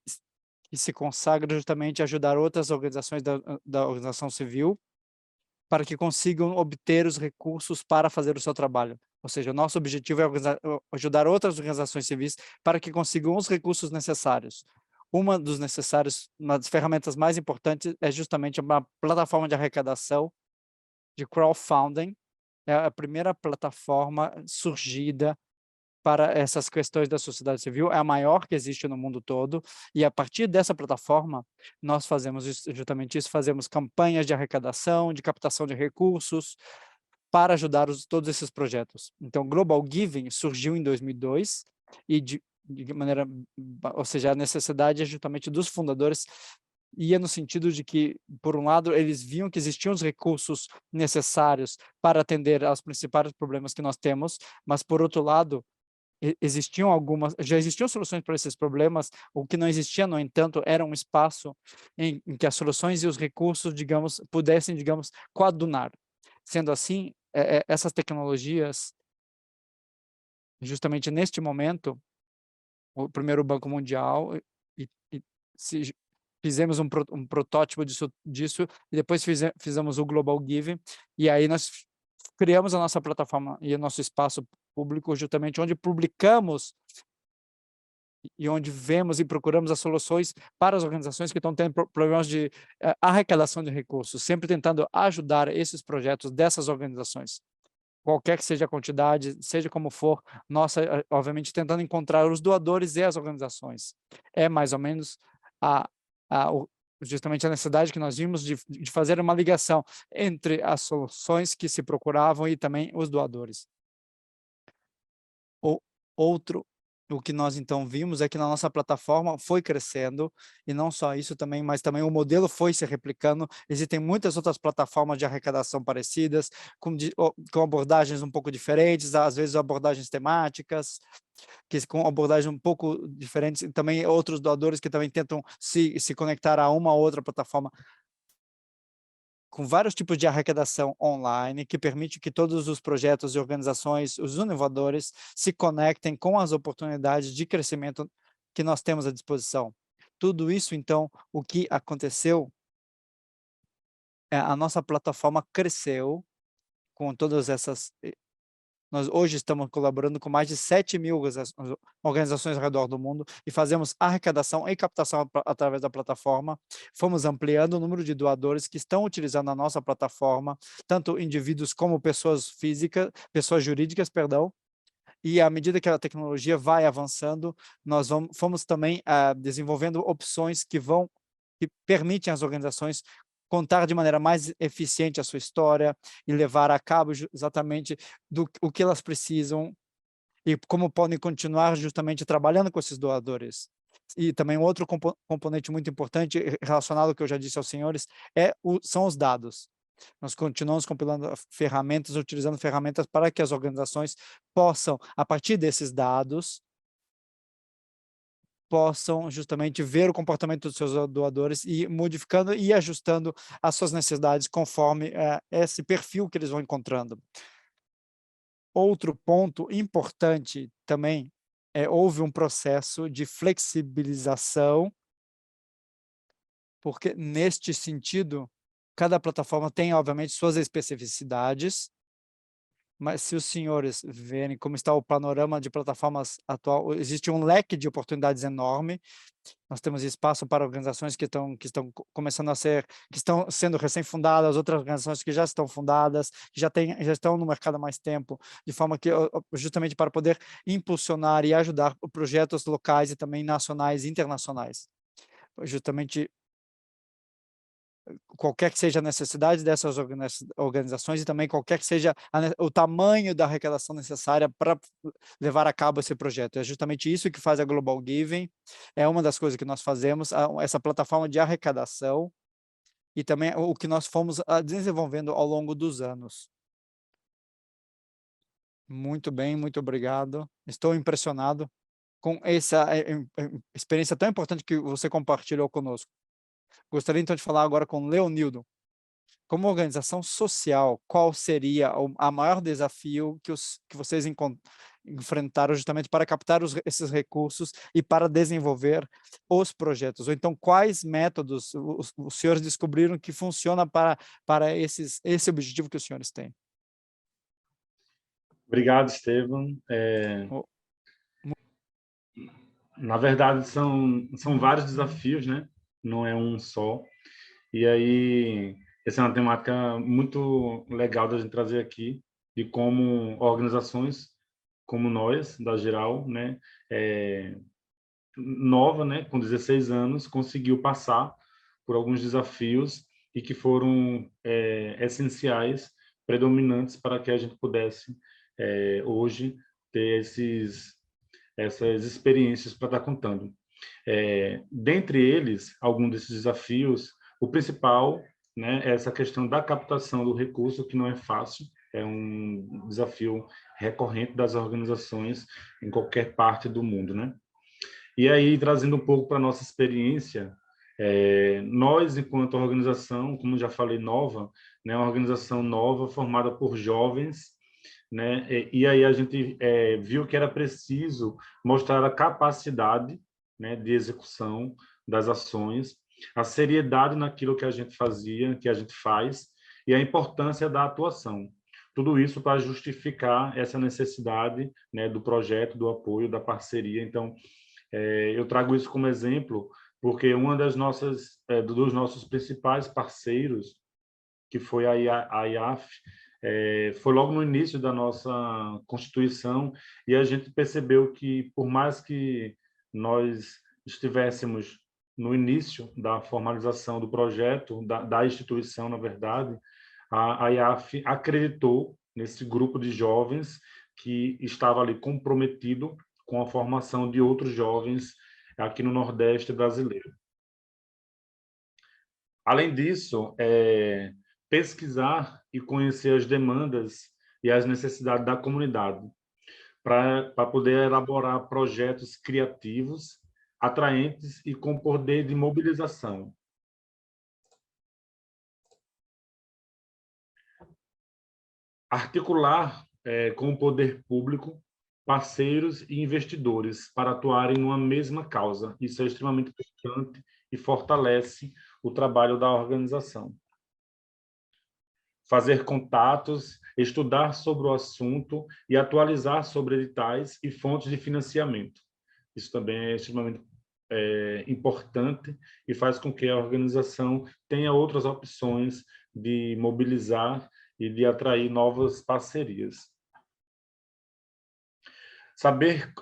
se consagra justamente a ajudar outras organizações da organização civil para que consigam obter os recursos para fazer o seu trabalho. Ou seja, o nosso objetivo é ajudar outras organizações civis para que consigam os recursos necessários. Uma das ferramentas mais importantes é justamente uma plataforma de arrecadação, de crowdfunding. É a primeira plataforma surgida para essas questões da sociedade civil, é a maior que existe no mundo todo, e a partir dessa plataforma, nós fazemos justamente isso, fazemos campanhas de arrecadação, de captação de recursos, para ajudar todos esses projetos. Então, Global Giving surgiu em 2002, e de maneira, ou seja, a necessidade é justamente dos fundadores, ia no sentido de que, por um lado, eles viam que existiam os recursos necessários para atender aos principais problemas que nós temos, mas, por outro lado, já existiam soluções para esses problemas, o que não existia, no entanto, era um espaço em que as soluções e os recursos, digamos, pudessem, digamos, coadunar. Sendo assim, essas tecnologias, justamente neste momento, o primeiro Banco Mundial e se fizemos um protótipo disso e depois fizemos o Global Giving, e aí nós criamos a nossa plataforma e o nosso espaço público, justamente onde publicamos e onde vemos e procuramos as soluções para as organizações que estão tendo problemas de arrecadação de recursos, sempre tentando ajudar esses projetos dessas organizações. Qualquer que seja a quantidade, seja como for, nós, obviamente, tentando encontrar os doadores e as organizações. É mais ou menos justamente a necessidade que nós vimos de fazer uma ligação entre as soluções que se procuravam e também os doadores. O que nós então vimos é que na nossa plataforma foi crescendo, e não só isso também, mas também o modelo foi se replicando. Existem muitas outras plataformas de arrecadação parecidas, com abordagens um pouco diferentes, às vezes abordagens temáticas, com abordagens um pouco diferentes, e também outros doadores que também tentam se conectar a uma ou outra plataforma, com vários tipos de arrecadação online, que permite que todos os projetos e organizações, os inovadores, se conectem com as oportunidades de crescimento que nós temos à disposição. Tudo isso, então, o que aconteceu é a nossa plataforma cresceu com todas essas. Nós hoje estamos colaborando com mais de 7.000 organizações ao redor do mundo e fazemos arrecadação e captação através da plataforma. Fomos ampliando o número de doadores que estão utilizando a nossa plataforma, tanto indivíduos como pessoas jurídicas, perdão. E à medida que a tecnologia vai avançando, nós fomos também desenvolvendo opções que permitem às organizações contar de maneira mais eficiente a sua história e levar a cabo exatamente o que elas precisam e como podem continuar justamente trabalhando com esses doadores. E também um outro componente muito importante relacionado ao que eu já disse aos senhores são os dados. Nós continuamos compilando ferramentas, utilizando ferramentas para que as organizações possam, a partir desses dados, possam justamente ver o comportamento dos seus doadores e modificando e ajustando as suas necessidades conforme esse perfil que eles vão encontrando. Outro ponto importante também houve um processo de flexibilização, porque neste sentido, cada plataforma tem, obviamente, suas especificidades, mas se os senhores verem como está o panorama de plataformas atual, existe um leque de oportunidades enorme. Nós temos espaço para organizações que estão começando a ser, que estão sendo recém-fundadas, outras organizações que já estão fundadas, que já estão no mercado há mais tempo, de forma que justamente para poder impulsionar e ajudar projetos locais e também nacionais e internacionais. Justamente qualquer que seja a necessidade dessas organizações e também qualquer que seja o tamanho da arrecadação necessária para levar a cabo esse projeto. É justamente isso que faz a Global Giving, é uma das coisas que nós fazemos, essa plataforma de arrecadação e também o que nós fomos desenvolvendo ao longo dos anos. Muito bem, muito obrigado. Estou impressionado com essa experiência tão importante que você compartilhou conosco. Gostaria então de falar agora com Leonildo. Como organização social, qual seria a maior desafio que vocês enfrentaram justamente para captar esses recursos e para desenvolver os projetos? Ou então, quais métodos os senhores descobriram que funciona para esse objetivo que os senhores têm? Obrigado, Estevam. O- Na verdade, são vários desafios, né? Não é um só. E aí, essa é uma temática muito legal da gente trazer aqui, de como organizações como nós, da Geral, né? Nova, né? Com 16 anos, conseguiu passar por alguns desafios e que foram essenciais, predominantes para que a gente pudesse, hoje, ter essas experiências para estar contando. Dentre eles, algum desses desafios, o principal, né, é essa questão da captação do recurso, que não é fácil, é um desafio recorrente das organizações em qualquer parte do mundo, né? E aí, trazendo um pouco para a nossa experiência, nós, enquanto organização, como já falei, nova, né, uma organização nova formada por jovens, né? E aí a gente viu que era preciso mostrar a capacidade, né, de execução das ações, a seriedade naquilo que a gente fazia, que a gente faz, e a importância da atuação. Tudo isso para justificar essa necessidade, né, do projeto, do apoio, da parceria. Então, eu trago isso como exemplo, porque uma dos nossos principais parceiros, que foi a IAF, foi logo no início da nossa Constituição, e a gente percebeu que, por mais que nós estivéssemos no início da formalização do projeto, da instituição, na verdade, a IAF acreditou nesse grupo de jovens que estava ali comprometido com a formação de outros jovens aqui no Nordeste brasileiro. Além disso, pesquisar e conhecer as demandas e as necessidades da comunidade, para poder elaborar projetos criativos, atraentes e com poder de mobilização. Articular com o poder público, parceiros e investidores para atuarem numa mesma causa. Isso é extremamente importante e fortalece o trabalho da organização. Fazer contatos, estudar sobre o assunto e atualizar sobre editais e fontes de financiamento. Isso também é extremamente importante e faz com que a organização tenha outras opções de mobilizar e de atrair novas parcerias. Saber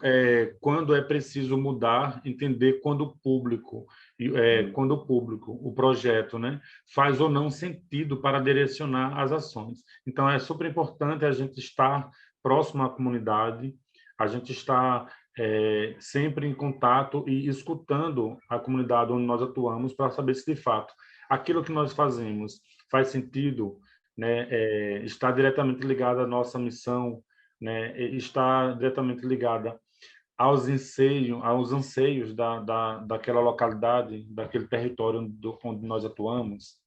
quando é preciso mudar, entender quando o público, o projeto, né, faz ou não sentido para direcionar as ações. Então, é super importante a gente estar próximo à comunidade, a gente estar sempre em contato e escutando a comunidade onde nós atuamos para saber se, de fato, aquilo que nós fazemos faz sentido, né, está diretamente ligado à nossa missão, né, está diretamente ligada aos anseios daquela localidade, daquele território onde nós atuamos.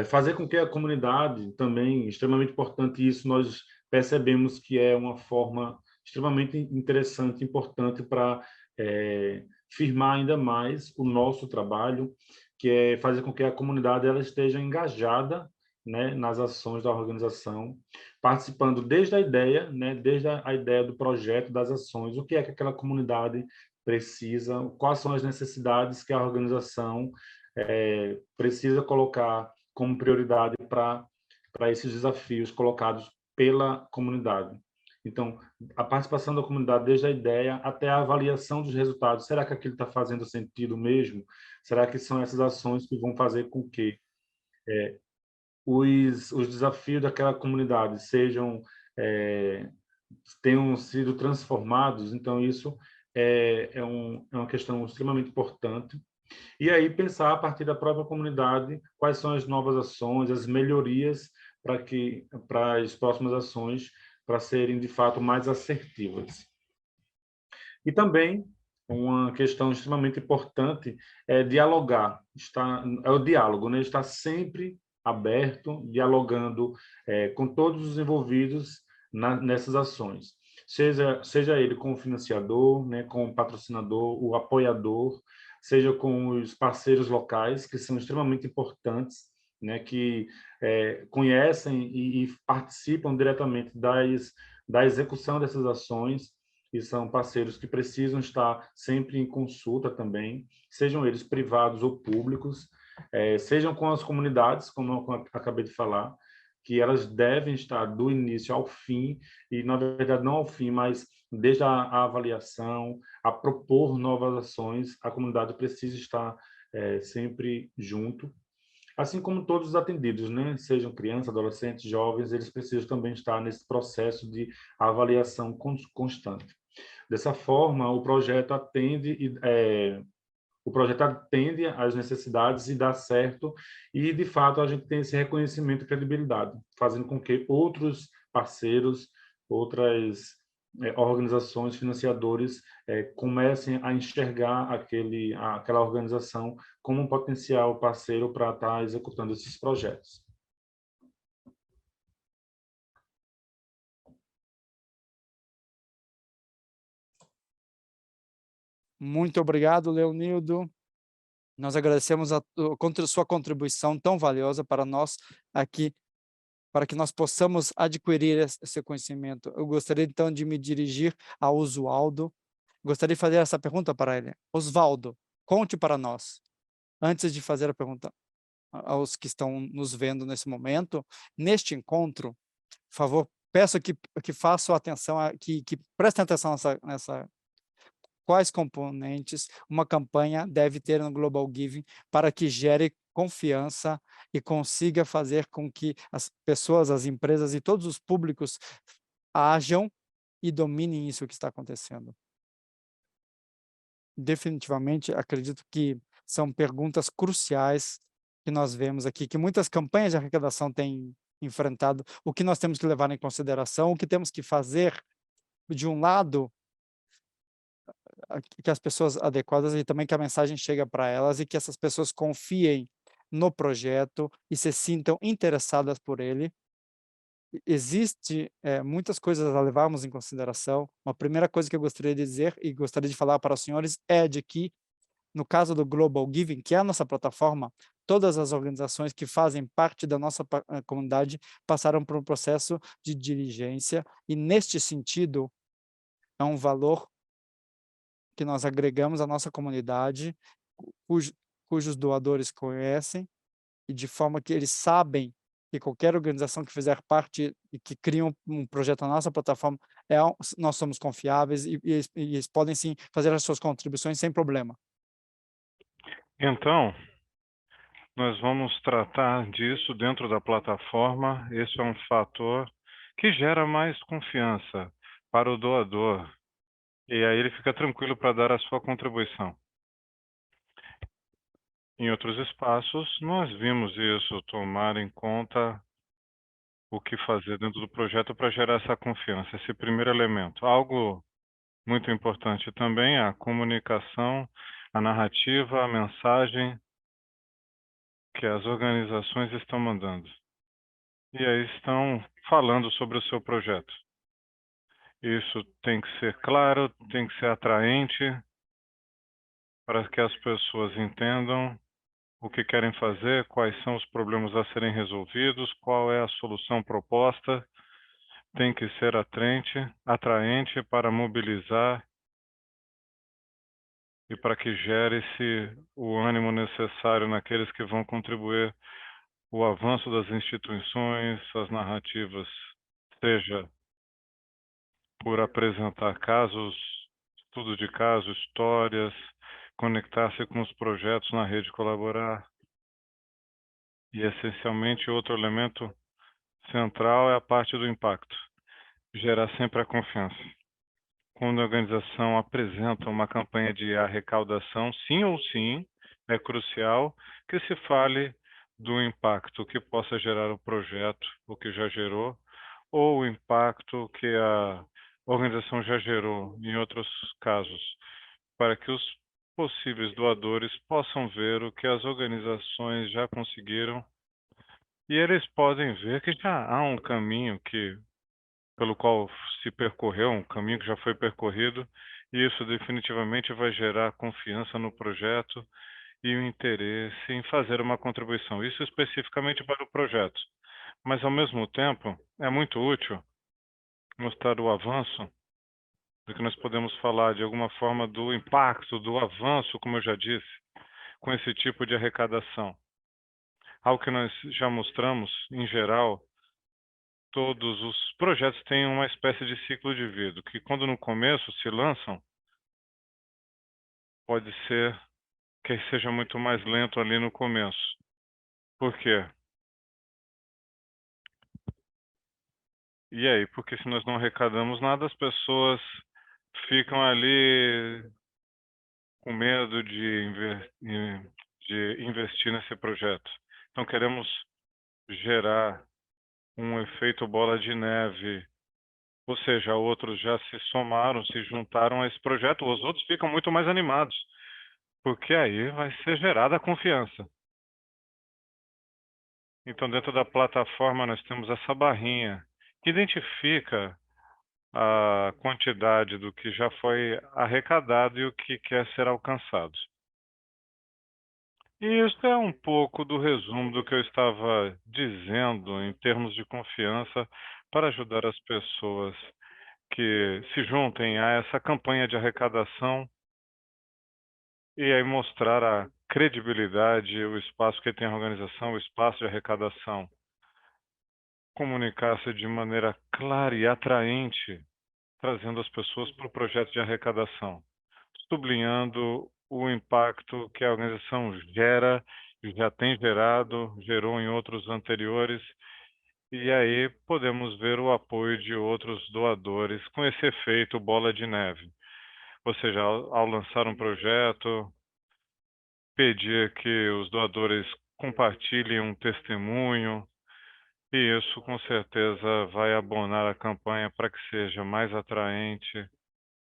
Fazer com que a comunidade também, extremamente importante, isso nós percebemos que é uma forma extremamente interessante, importante para firmar ainda mais o nosso trabalho, que é fazer com que a comunidade ela esteja engajada né, nas ações da organização, participando desde a ideia, né, desde a ideia do projeto, das ações, o que é que aquela comunidade precisa, quais são as necessidades que a organização precisa colocar como prioridade para esses desafios colocados pela comunidade. Então, a participação da comunidade desde a ideia até a avaliação dos resultados. Será que aquilo está fazendo sentido mesmo? Será que são essas ações que vão fazer com que os desafios daquela comunidade tenham sido transformados? Então, isso é uma questão extremamente importante. E aí pensar a partir da própria comunidade quais são as novas ações, as melhorias para as próximas ações para serem de fato mais assertivas. E também uma questão extremamente importante é dialogar, é o diálogo, né? Estar sempre aberto, dialogando com todos os envolvidos nessas ações, seja ele com o financiador, né, com o patrocinador, o apoiador, seja com os parceiros locais, que são extremamente importantes, né, que conhecem e participam diretamente da execução dessas ações, e são parceiros que precisam estar sempre em consulta também, sejam eles privados ou públicos, sejam com as comunidades, como eu acabei de falar, que elas devem estar do início ao fim, e na verdade não ao fim, mas desde a avaliação, a propor novas ações, a comunidade precisa estar sempre junto, assim como todos os atendidos, né? Sejam crianças, adolescentes, jovens, eles precisam também estar nesse processo de avaliação constante. Dessa forma, o projeto atende às necessidades e dá certo, e, de fato, a gente tem esse reconhecimento e credibilidade, fazendo com que outros parceiros, outras organizações, financiadores, comecem a enxergar aquela organização como um potencial parceiro para estar executando esses projetos. Muito obrigado, Leonildo. Nós agradecemos a sua contribuição tão valiosa para nós aqui, para que nós possamos adquirir esse conhecimento. Eu gostaria, então, de me dirigir ao Oswaldo. Gostaria de fazer essa pergunta para ele. Oswaldo, conte para nós, antes de fazer a pergunta aos que estão nos vendo nesse momento, neste encontro, por favor, peço que façam atenção, que prestem atenção nessa quais componentes uma campanha deve ter no Global Giving para que gere confiança e consiga fazer com que as pessoas, as empresas e todos os públicos ajam e dominem isso que está acontecendo. Definitivamente, acredito que são perguntas cruciais que nós vemos aqui, que muitas campanhas de arrecadação têm enfrentado, o que nós temos que levar em consideração, o que temos que fazer, de um lado, que as pessoas adequadas e também que a mensagem chega para elas e que essas pessoas confiem no projeto e se sintam interessadas por ele. Existe muitas coisas a levarmos em consideração. Uma primeira coisa que eu gostaria de dizer e gostaria de falar para os senhores é de que, no caso do Global Giving, que é a nossa plataforma, todas as organizações que fazem parte da nossa comunidade passaram por um processo de diligência e, neste sentido, é um valor que nós agregamos à nossa comunidade, cujos doadores conhecem, e de forma que eles sabem que qualquer organização que fizer parte e que cria um projeto na nossa plataforma, nós somos confiáveis e eles podem sim fazer as suas contribuições sem problema. Então, nós vamos tratar disso dentro da plataforma. Esse é um fator que gera mais confiança para o doador. E aí ele fica tranquilo para dar a sua contribuição. Em outros espaços, nós vimos isso, tomar em conta o que fazer dentro do projeto para gerar essa confiança, esse primeiro elemento. Algo muito importante também é a comunicação, a narrativa, a mensagem que as organizações estão mandando. E aí estão falando sobre o seu projeto. Isso tem que ser claro, tem que ser atraente para que as pessoas entendam o que querem fazer, quais são os problemas a serem resolvidos, qual é a solução proposta. Tem que ser atraente para mobilizar e para que gere-se o ânimo necessário naqueles que vão contribuir o avanço das instituições, as narrativas, seja por apresentar casos, estudo de casos, histórias, conectar-se com os projetos na rede Colaborar. E, essencialmente, outro elemento central é a parte do impacto, gerar sempre a confiança. Quando a organização apresenta uma campanha de arrecadação, sim ou sim, é crucial que se fale do impacto que possa gerar o projeto, o que já gerou, ou o impacto que a organização já gerou em outros casos, para que os possíveis doadores possam ver o que as organizações já conseguiram e eles podem ver que já há um caminho pelo qual se percorreu, um caminho que já foi percorrido, e isso definitivamente vai gerar confiança no projeto e o interesse em fazer uma contribuição. Isso especificamente para o projeto. Mas, ao mesmo tempo, é muito útil mostrar o avanço, porque nós podemos falar de alguma forma do impacto, do avanço, como eu já disse, com esse tipo de arrecadação. Algo que nós já mostramos, em geral, todos os projetos têm uma espécie de ciclo de vida, que quando no começo se lançam, pode ser que seja muito mais lento ali no começo. Por quê? E aí? Porque se nós não arrecadamos nada, as pessoas ficam ali com medo de investir nesse projeto. Então, queremos gerar um efeito bola de neve, ou seja, outros já se somaram, se juntaram a esse projeto, os outros ficam muito mais animados, porque aí vai ser gerada a confiança. Então, dentro da plataforma, nós temos essa barrinha que identifica a quantidade do que já foi arrecadado e o que quer ser alcançado. E isso é um pouco do resumo do que eu estava dizendo em termos de confiança para ajudar as pessoas que se juntem a essa campanha de arrecadação e aí mostrar a credibilidade, o espaço que tem a organização, o espaço de arrecadação. Comunicar-se de maneira clara e atraente, trazendo as pessoas para o projeto de arrecadação, sublinhando o impacto que a organização gera, já tem gerado, gerou em outros anteriores, e aí podemos ver o apoio de outros doadores com esse efeito bola de neve. Ou seja, ao lançar um projeto, pedir que os doadores compartilhem um testemunho, e isso com certeza vai abonar a campanha para que seja mais atraente,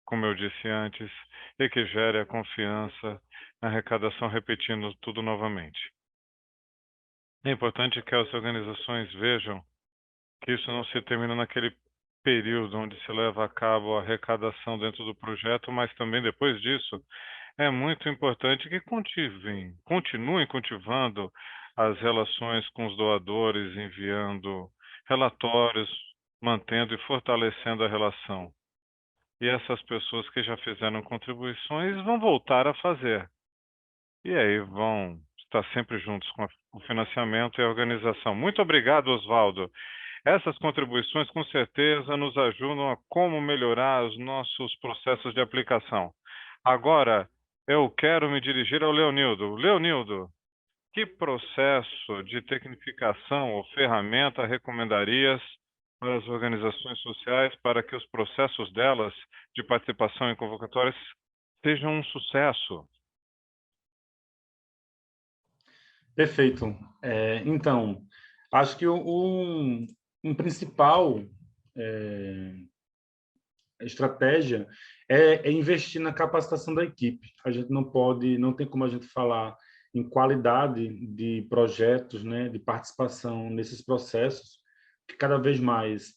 como eu disse antes, e que gere a confiança na arrecadação, repetindo tudo novamente. É importante que as organizações vejam que isso não se termina naquele período onde se leva a cabo a arrecadação dentro do projeto, mas também depois disso, é muito importante que continuem cultivando as relações com os doadores, enviando relatórios, mantendo e fortalecendo a relação. E essas pessoas que já fizeram contribuições vão voltar a fazer. E aí vão estar sempre juntos com o financiamento e a organização. Muito obrigado, Oswaldo. Essas contribuições, com certeza, nos ajudam a como melhorar os nossos processos de aplicação. Agora, eu quero me dirigir ao Leonildo. Leonildo, que processo de tecnificação ou ferramenta recomendarias para as organizações sociais para que os processos delas de participação em convocatórias sejam um sucesso? Perfeito. Então, acho que um principal estratégia é investir na capacitação da equipe. A gente não tem como a gente falar em qualidade de projetos, né, de participação nesses processos, que cada vez mais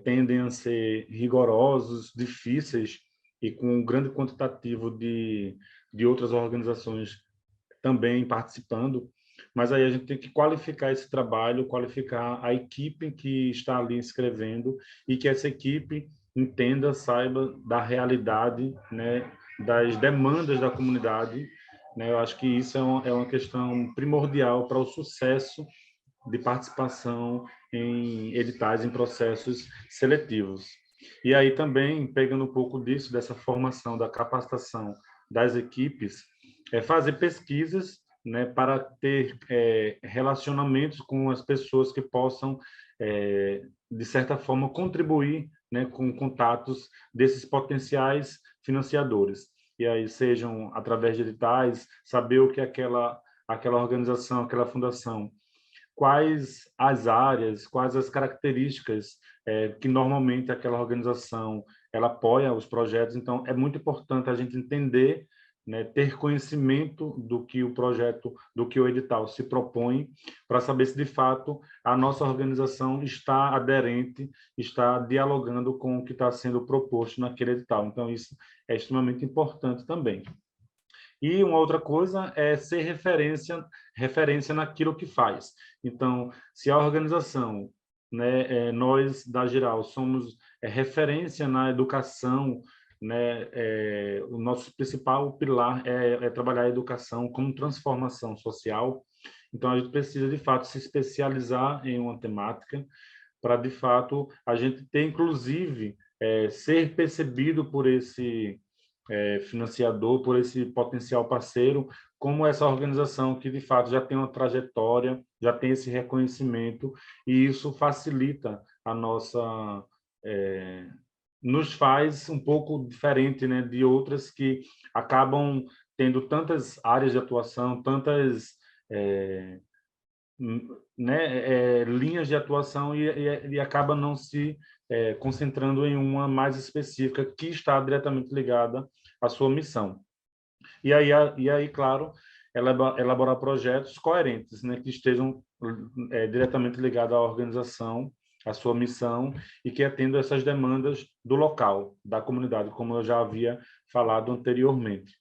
tendem a ser rigorosos, difíceis e com um grande quantitativo de outras organizações também participando. mas aí a gente tem que qualificar esse trabalho, qualificar a equipe que está ali escrevendo e que essa equipe entenda, saiba da realidade, né, das demandas da comunidade, né? Eu acho que isso é uma questão primordial para o sucesso de participação em editais, em processos seletivos. E aí também, pegando um pouco disso, dessa formação, da capacitação das equipes, fazer pesquisas, né, para ter relacionamentos com as pessoas que possam, de certa forma, contribuir, né, com contatos desses potenciais financiadores. E aí sejam através de editais, saber o que aquela organização, aquela fundação, quais as áreas, quais as características que normalmente aquela organização ela apoia os projetos. Então, é muito importante a gente entender, né, ter conhecimento do que o projeto, do que o edital se propõe, para saber se de fato a nossa organização está aderente, está dialogando com o que está sendo proposto naquele edital. Então, isso é extremamente importante também. E uma outra coisa é ser referência naquilo que faz. Então, se a organização, né, nós da Geral somos referência na educação, né, o nosso principal pilar é trabalhar a educação como transformação social. Então, a gente precisa, de fato, se especializar em uma temática para, de fato, a gente ter, inclusive, ser percebido por esse financiador, por esse potencial parceiro, como essa organização que, de fato, já tem uma trajetória, já tem esse reconhecimento, e isso facilita a nossa... nos faz um pouco diferente, né, de outras que acabam tendo tantas áreas de atuação, tantas... né, linhas de atuação e acaba não se concentrando em uma mais específica que está diretamente ligada à sua missão. E aí, claro, elaborar projetos coerentes, né, que estejam diretamente ligados à organização, à sua missão e que atendam essas demandas do local, da comunidade, como eu já havia falado anteriormente.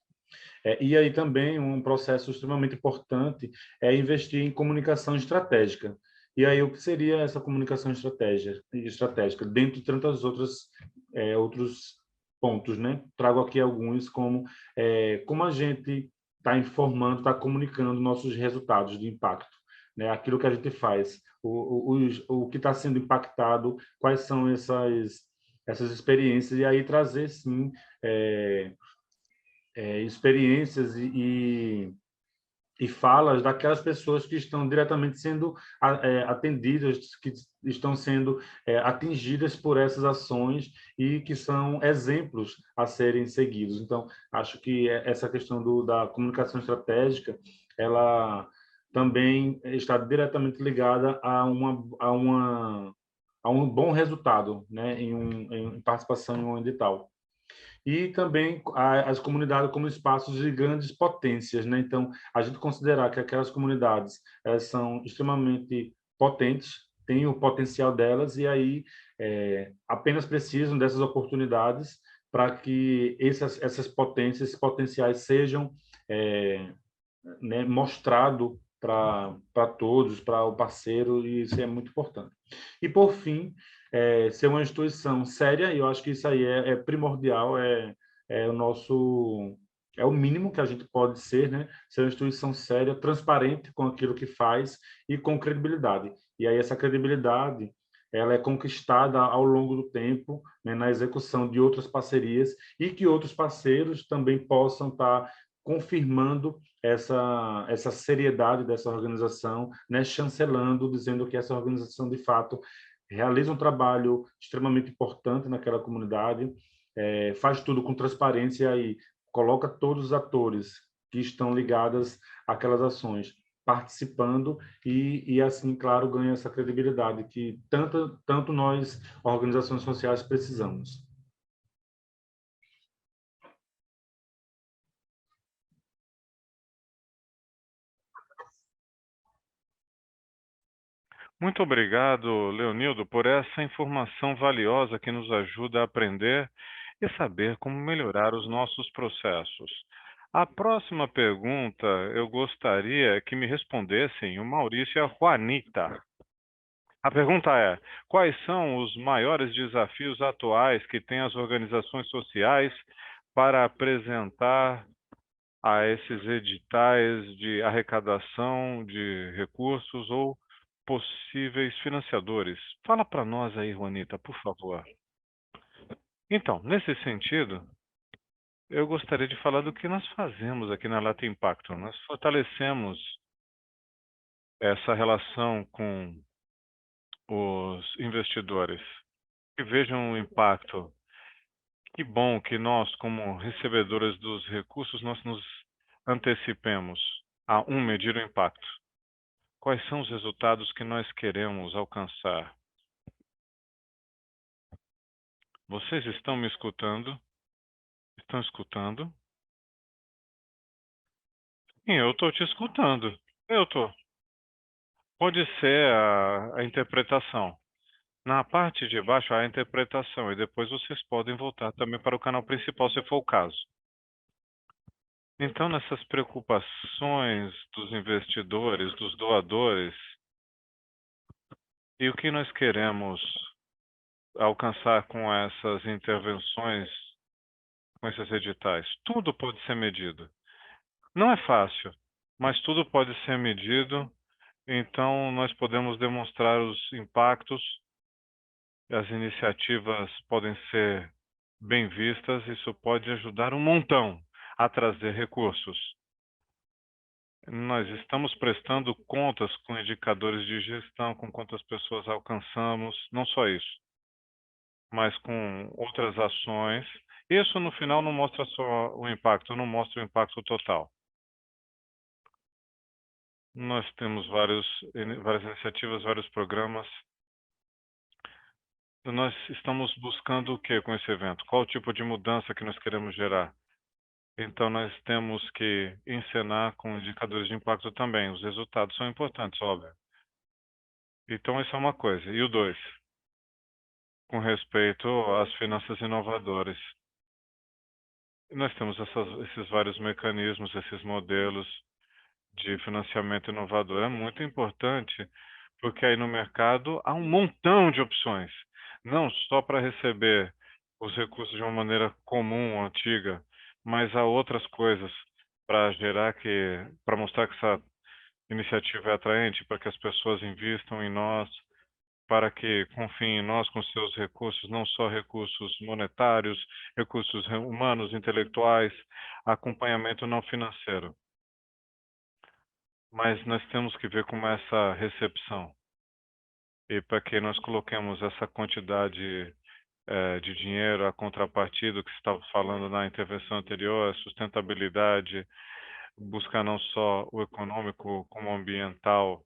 E aí também um processo extremamente importante é investir em comunicação estratégica. E aí o que seria essa comunicação estratégica dentro de tantas outros pontos, né? Trago aqui alguns como a gente está informando, está comunicando nossos resultados de impacto, né? Aquilo que a gente faz, o que está sendo impactado, quais são essas experiências e aí trazer sim experiências e falas daquelas pessoas que estão diretamente sendo atendidas, que estão sendo atingidas por essas ações e que são exemplos a serem seguidos. Então, acho que essa questão da comunicação estratégica, ela também está diretamente ligada a um bom resultado, né, em participação em um edital. E também as comunidades como espaços de grandes potências, né? Então, a gente considerar que aquelas comunidades elas são extremamente potentes, têm o potencial delas e aí apenas precisam dessas oportunidades para que essas potências, esses potenciais sejam né, mostrado para todos, para o parceiro, e isso é muito importante. E, por fim, ser uma instituição séria, e eu acho que isso aí é primordial, é o mínimo que a gente pode ser, né? Ser uma instituição séria, transparente com aquilo que faz e com credibilidade. E aí essa credibilidade ela é conquistada ao longo do tempo, né, na execução de outras parcerias e que outros parceiros também possam estar confirmando essa seriedade dessa organização, né, chancelando, dizendo que essa organização, de fato, realiza um trabalho extremamente importante naquela comunidade, faz tudo com transparência e coloca todos os atores que estão ligados àquelas ações participando e assim, claro, ganha essa credibilidade que tanto nós, organizações sociais, precisamos. Muito obrigado, Leonildo, por essa informação valiosa que nos ajuda a aprender e saber como melhorar os nossos processos. A próxima pergunta, eu gostaria que me respondessem o Maurício e a Juanita. A pergunta é: quais são os maiores desafios atuais que têm as organizações sociais para apresentar a esses editais de arrecadação de recursos ou possíveis financiadores? Fala para nós aí, Juanita, por favor. Então, nesse sentido, eu gostaria de falar do que nós fazemos aqui na Lata Impacto. Nós fortalecemos essa relação com os investidores que vejam o impacto. Que bom que nós, como recebedores dos recursos, nós nos antecipemos a medir o impacto. Quais são os resultados que nós queremos alcançar? Vocês estão me escutando? Estão escutando? Sim, eu estou te escutando. Eu estou. Pode ser a interpretação. Na parte de baixo há a interpretação e depois vocês podem voltar também para o canal principal, se for o caso. Então, nessas preocupações dos investidores, dos doadores, e o que nós queremos alcançar com essas intervenções, com esses editais? Tudo pode ser medido. Não é fácil, mas tudo pode ser medido, então nós podemos demonstrar os impactos, as iniciativas podem ser bem vistas, isso pode ajudar um montão a trazer recursos. Nós estamos prestando contas com indicadores de gestão, com quantas pessoas alcançamos, não só isso, mas com outras ações. Isso, no final, não mostra só o impacto, não mostra o impacto total. Nós temos várias iniciativas, vários programas. Nós estamos buscando o que com esse evento? Qual o tipo de mudança que nós queremos gerar? Então, nós temos que encenar com indicadores de impacto também. Os resultados são importantes, óbvio. Então, isso é uma coisa. E o 2? Com respeito às finanças inovadoras. Nós temos esses vários mecanismos, esses modelos de financiamento inovador. É muito importante, porque aí no mercado há um montão de opções. Não só para receber os recursos de uma maneira comum, antiga, mas há outras coisas para mostrar que essa iniciativa é atraente, para que as pessoas invistam em nós, para que confiem em nós com seus recursos, não só recursos monetários, recursos humanos, intelectuais, acompanhamento não financeiro. Mas nós temos que ver como é essa recepção. E para que nós coloquemos essa quantidade de dinheiro, a contrapartida que você estava falando na intervenção anterior, a sustentabilidade, buscar não só o econômico como o ambiental.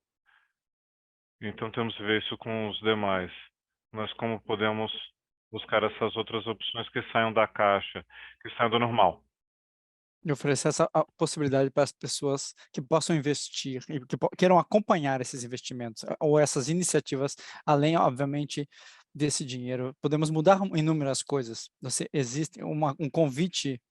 Então temos que ver isso com os demais. Nós como podemos buscar essas outras opções que saiam da caixa, que saiam do normal. E oferecer essa possibilidade para as pessoas que possam investir e que queiram acompanhar esses investimentos ou essas iniciativas, além, obviamente, desse dinheiro. Podemos mudar inúmeras coisas. Existe um convite,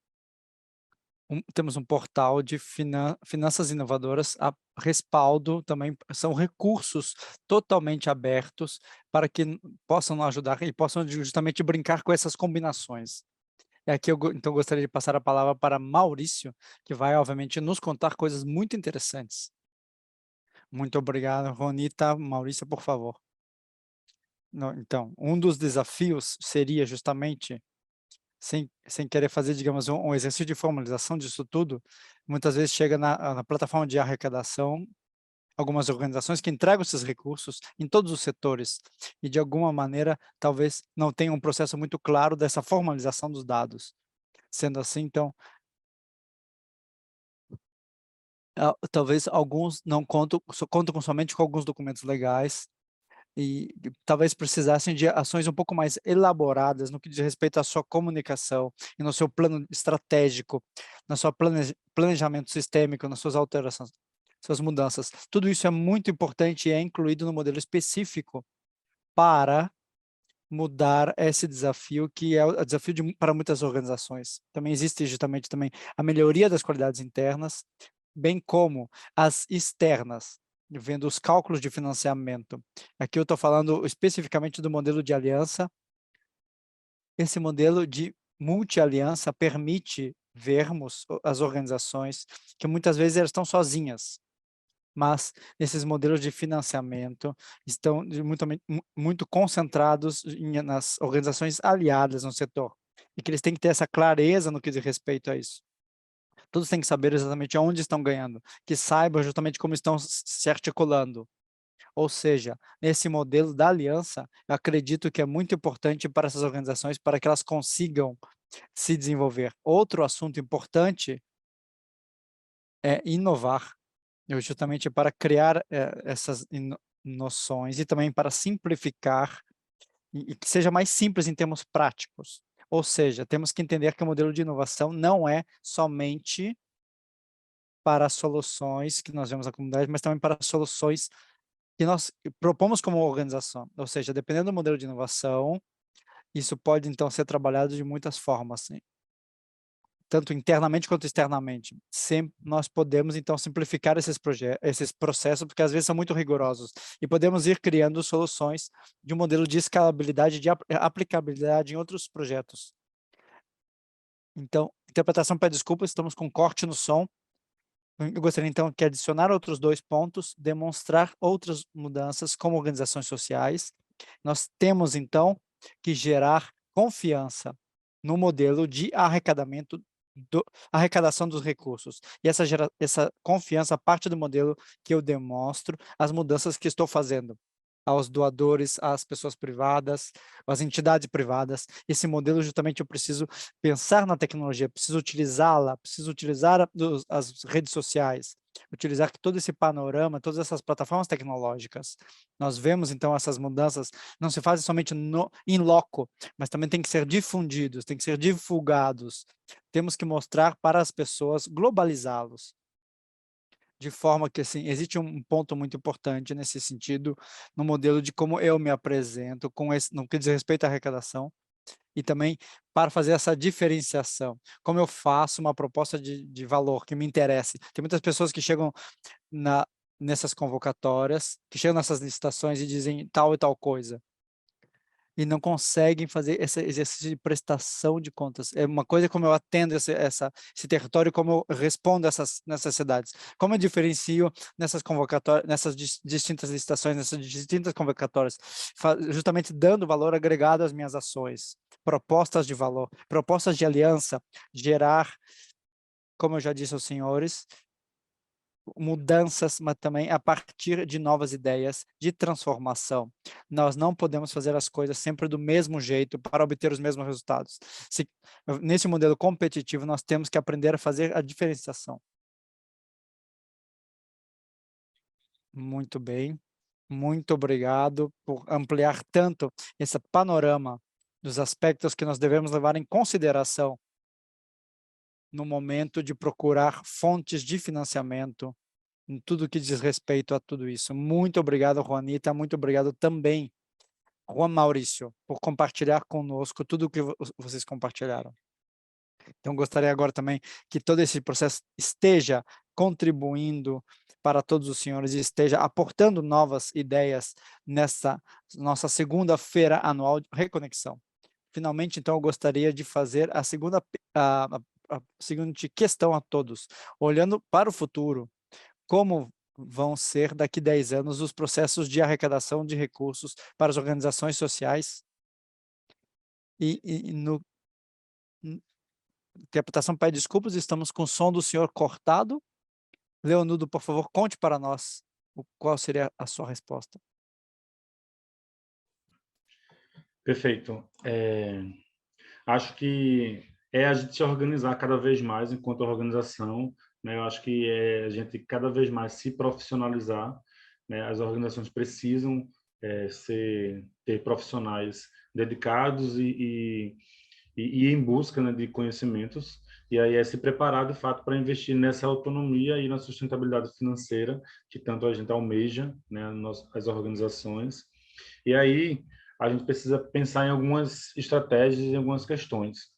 temos um portal de finanças inovadoras, a respaldo também, são recursos totalmente abertos para que possam ajudar e possam justamente brincar com essas combinações. É aqui então gostaria de passar a palavra para Maurício, que vai, obviamente, nos contar coisas muito interessantes. Muito obrigado, Ronita. Maurício, por favor. Então, um dos desafios seria justamente, sem querer fazer, digamos, um exercício de formalização disso tudo, muitas vezes chega na plataforma de arrecadação, algumas organizações que entregam esses recursos em todos os setores e, de alguma maneira, talvez não tenham um processo muito claro dessa formalização dos dados. Sendo assim, então, talvez alguns não contam somente com alguns documentos legais e talvez precisassem de ações um pouco mais elaboradas no que diz respeito à sua comunicação e no seu plano estratégico, no seu planejamento sistêmico, nas suas alterações, suas mudanças. Tudo isso é muito importante e é incluído no modelo específico para mudar esse desafio, que é o desafio para muitas organizações. Também existe justamente também a melhoria das qualidades internas, bem como as externas, vendo os cálculos de financiamento. Aqui eu estou falando especificamente do modelo de aliança. Esse modelo de multi-aliança permite vermos as organizações que muitas vezes elas estão sozinhas, mas esses modelos de financiamento estão muito concentrados nas organizações aliadas no setor, e que eles têm que ter essa clareza no que diz respeito a isso. Todos têm que saber exatamente onde estão ganhando, que saibam justamente como estão se articulando. Ou seja, nesse modelo da aliança, eu acredito que é muito importante para essas organizações, para que elas consigam se desenvolver. Outro assunto importante é inovar, justamente para criar essas noções e também para simplificar e que seja mais simples em termos práticos. Ou seja, temos que entender que o modelo de inovação não é somente para soluções que nós vemos na comunidade, mas também para soluções que nós propomos como organização. Ou seja, dependendo do modelo de inovação, isso pode, então, ser trabalhado de muitas formas, assim, tanto internamente quanto externamente. Sempre nós podemos, então, simplificar esses processos, porque às vezes são muito rigorosos, e podemos ir criando soluções de um modelo de escalabilidade, de aplicabilidade em outros projetos. Então, interpretação pede desculpa, estamos com corte no som. Eu gostaria, então, de adicionar outros 2 pontos, demonstrar outras mudanças como organizações sociais. Nós temos, então, que gerar confiança no modelo de arrecadação dos recursos. E essa confiança parte do modelo que eu demonstro as mudanças que estou fazendo aos doadores, às pessoas privadas, às entidades privadas. Esse modelo, justamente, eu preciso pensar na tecnologia, preciso utilizá-la, preciso utilizar as redes sociais, utilizar todo esse panorama, todas essas plataformas tecnológicas. Nós vemos, então, essas mudanças não se fazem somente in loco, mas também tem que ser difundidos, tem que ser divulgados. Temos que mostrar para as pessoas, globalizá-los. De forma que, assim, existe um ponto muito importante nesse sentido, no modelo de como eu me apresento, no que diz respeito à arrecadação, e também para fazer essa diferenciação. Como eu faço uma proposta de valor que me interesse. Tem muitas pessoas que chegam nessas convocatórias, que chegam nessas licitações e dizem tal e tal coisa, e não conseguem fazer esse exercício de prestação de contas. É uma coisa como eu atendo esse território, como eu respondo essas necessidades. Como eu diferencio nessas convocatórias, nessas distintas licitações, nessas distintas convocatórias, justamente dando valor agregado às minhas ações, propostas de valor, propostas de aliança, gerar, como eu já disse aos senhores, mudanças, mas também a partir de novas ideias de transformação. Nós não podemos fazer as coisas sempre do mesmo jeito para obter os mesmos resultados. Nesse modelo competitivo, nós temos que aprender a fazer a diferenciação. Muito bem. Muito obrigado por ampliar tanto esse panorama dos aspectos que nós devemos levar em consideração no momento de procurar fontes de financiamento em tudo que diz respeito a tudo isso. Muito obrigado, Juanita, muito obrigado também, Juan Maurício, por compartilhar conosco tudo o que vocês compartilharam. Então, gostaria agora também que todo esse processo esteja contribuindo para todos os senhores e esteja aportando novas ideias nessa nossa segunda-feira anual de Reconexão. Finalmente, então, eu gostaria de fazer a seguinte questão a todos, olhando para o futuro, como vão ser daqui 10 anos os processos de arrecadação de recursos para as organizações sociais interpretação pede desculpas, estamos com o som do senhor cortado. Leonudo, por favor, conte para nós qual seria a sua resposta. Perfeito. Acho que é a gente se organizar cada vez mais enquanto organização, né? Eu acho que é a gente cada vez mais se profissionalizar, né? As organizações precisam ter profissionais dedicados e em busca, né, de conhecimentos, e aí é se preparar de fato para investir nessa autonomia e na sustentabilidade financeira que tanto a gente almeja, né, as organizações. E aí a gente precisa pensar em algumas estratégias e algumas questões.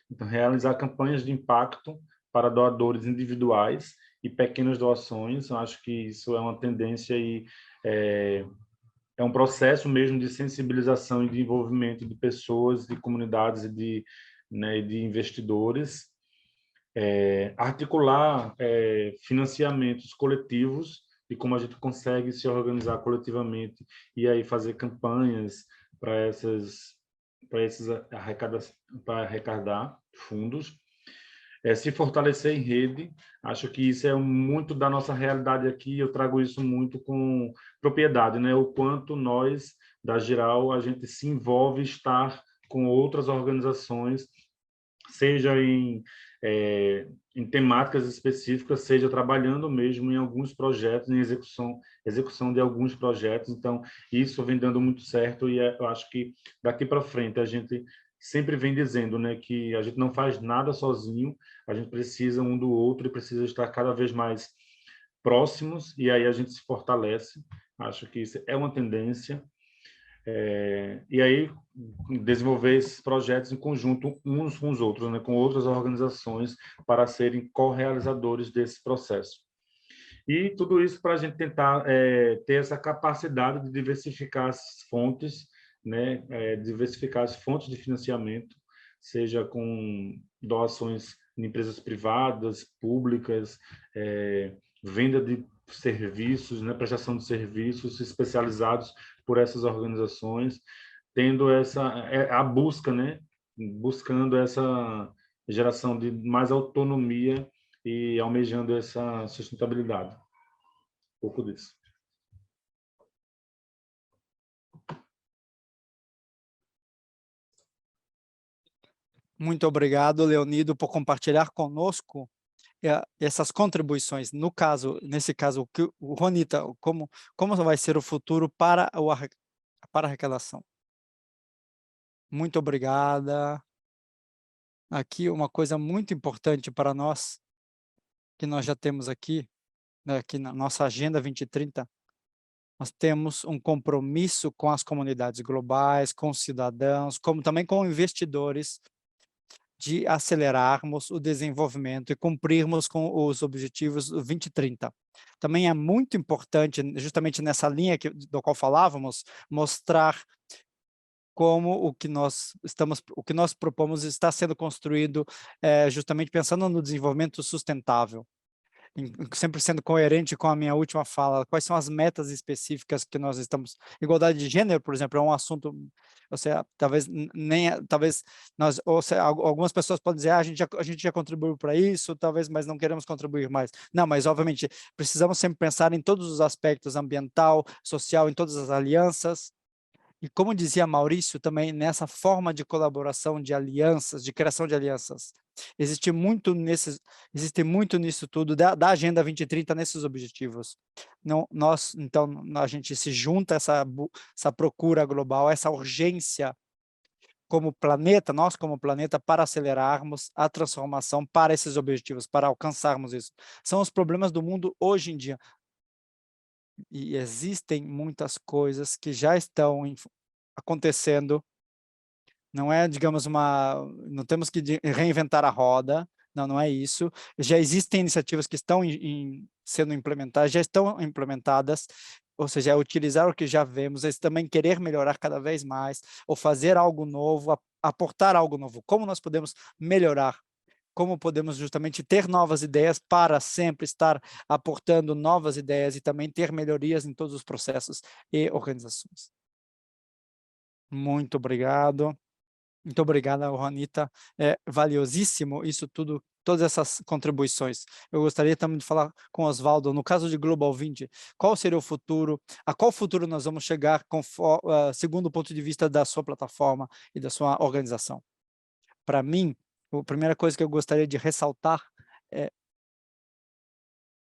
Então, realizar campanhas de impacto para doadores individuais e pequenas doações, eu acho que isso é uma tendência e é um processo mesmo de sensibilização e de envolvimento de pessoas, de comunidades e de investidores. Articular financiamentos coletivos e como a gente consegue se organizar coletivamente e aí fazer campanhas para para arrecadar fundos. Se fortalecer em rede, acho que isso é muito da nossa realidade aqui, eu trago isso muito com propriedade, né? O quanto nós, da Giral, a gente se envolve estar com outras organizações, seja em temáticas específicas, seja trabalhando mesmo em alguns projetos, em execução de alguns projetos. Então, isso vem dando muito certo e eu acho que daqui para frente a gente sempre vem dizendo, né, que a gente não faz nada sozinho, a gente precisa um do outro e precisa estar cada vez mais próximos e aí a gente se fortalece. Acho que isso é uma tendência. E aí desenvolver esses projetos em conjunto uns com os outros, né, com outras organizações, para serem co-realizadores desse processo. E tudo isso para a gente tentar ter essa capacidade de diversificar as fontes, né, diversificar as fontes de financiamento, seja com doações em empresas privadas, públicas, venda de serviços, né, prestação de serviços especializados por essas organizações, tendo a busca, né, buscando essa geração de mais autonomia e almejando essa sustentabilidade. Um pouco disso. Muito obrigado, Leonido, por compartilhar conosco essas contribuições. Nesse caso, o Juanita, como vai ser o futuro para a arrecadação? Muito obrigada. Aqui uma coisa muito importante para nós, que nós já temos aqui, né, aqui na nossa Agenda 2030, nós temos um compromisso com as comunidades globais, com os cidadãos, como também com investidores, de acelerarmos o desenvolvimento e cumprirmos com os objetivos 2030. Também é muito importante, justamente nessa linha do qual falávamos, mostrar como o que nós propomos está sendo construído justamente pensando no desenvolvimento sustentável. Sempre sendo coerente com a minha última fala, quais são as metas específicas que nós estamos... Igualdade de gênero, por exemplo, é um assunto, ou seja, talvez nós, ou seja, algumas pessoas podem dizer, a gente já contribuiu para isso, talvez, mas não queremos contribuir mais. Não, mas obviamente precisamos sempre pensar em todos os aspectos, ambiental, social, em todas as alianças. E como dizia Maurício, também nessa forma de colaboração, de alianças, de criação de alianças, existe muito nisso tudo, da Agenda 2030, nesses objetivos. Então, a gente se junta a essa procura global, essa urgência nós como planeta, para acelerarmos a transformação para esses objetivos, para alcançarmos isso. São os problemas do mundo hoje em dia. E existem muitas coisas que já estão acontecendo, não é, digamos, não temos que reinventar a roda, não é isso, já existem iniciativas que estão sendo implementadas, já estão implementadas, ou seja, é utilizar o que já vemos, é também querer melhorar cada vez mais, ou fazer algo novo, aportar algo novo, como nós podemos melhorar, como podemos justamente ter novas ideias para sempre estar aportando novas ideias e também ter melhorias em todos os processos e organizações. Muito obrigado. Muito obrigada, Juanita. É valiosíssimo isso tudo, todas essas contribuições. Eu gostaria também de falar com o Osvaldo, no caso de Global 20, qual seria o futuro, a qual futuro nós vamos chegar segundo o ponto de vista da sua plataforma e da sua organização? Para mim, a primeira coisa que eu gostaria de ressaltar é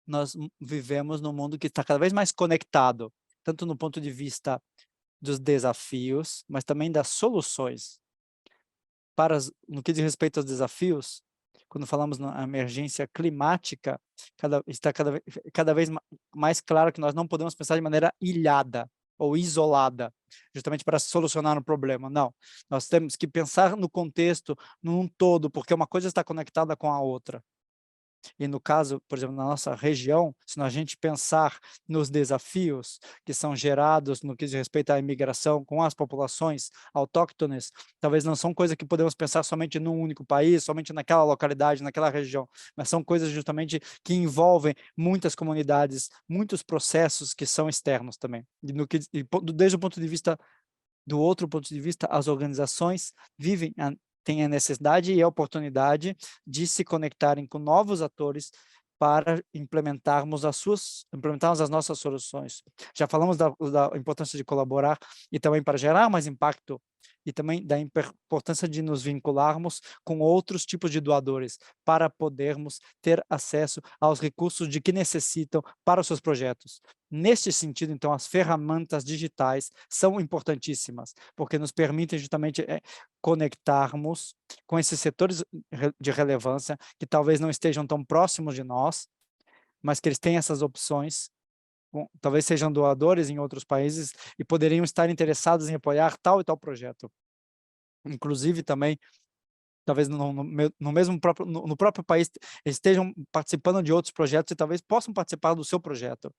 nós vivemos num mundo que está cada vez mais conectado, tanto no ponto de vista dos desafios, mas também das soluções. No que diz respeito aos desafios, quando falamos na emergência climática, está cada vez mais claro que nós não podemos pensar de maneira ilhada. ou isolada, justamente para solucionar um problema. Não, nós temos que pensar no contexto, num todo, porque uma coisa está conectada com a outra. E no caso, por exemplo, na nossa região, se a gente pensar nos desafios que são gerados no que diz respeito à imigração com as populações autóctones, talvez não são coisas que podemos pensar somente num único país, somente naquela localidade, naquela região, mas são coisas justamente que envolvem muitas comunidades, muitos processos que são externos também. Desde o ponto de vista do outro ponto de vista, as organizações têm a necessidade e a oportunidade de se conectarem com novos atores para implementarmos as nossas soluções. Já falamos da importância de colaborar e também para gerar mais impacto e também da importância de nos vincularmos com outros tipos de doadores para podermos ter acesso aos recursos de que necessitam para os seus projetos. Neste sentido, então, as ferramentas digitais são importantíssimas, porque nos permitem justamente conectarmos com esses setores de relevância que talvez não estejam tão próximos de nós, mas que eles têm essas opções, talvez sejam doadores em outros países e poderiam estar interessados em apoiar tal e tal projeto. Inclusive também, talvez no mesmo próprio, no próprio país, eles estejam participando de outros projetos e talvez possam participar do seu projeto.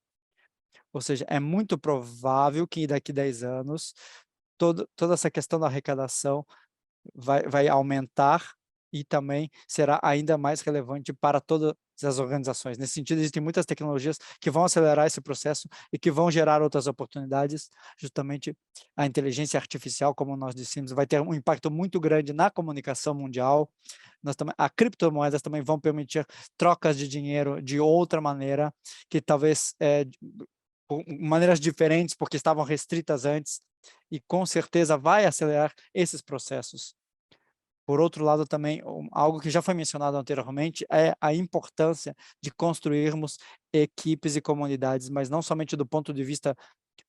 Ou seja, é muito provável que daqui a 10 anos, toda essa questão da arrecadação vai aumentar e também será ainda mais relevante para todas as organizações. Nesse sentido, existem muitas tecnologias que vão acelerar esse processo e que vão gerar outras oportunidades. Justamente a inteligência artificial, como nós dissemos, vai ter um impacto muito grande na comunicação mundial. As criptomoedas também vão permitir trocas de dinheiro de outra maneira, que talvez por maneiras diferentes, porque estavam restritas antes, e com certeza vai acelerar esses processos. Por outro lado, também, algo que já foi mencionado anteriormente é a importância de construirmos equipes e comunidades, mas não somente do ponto de vista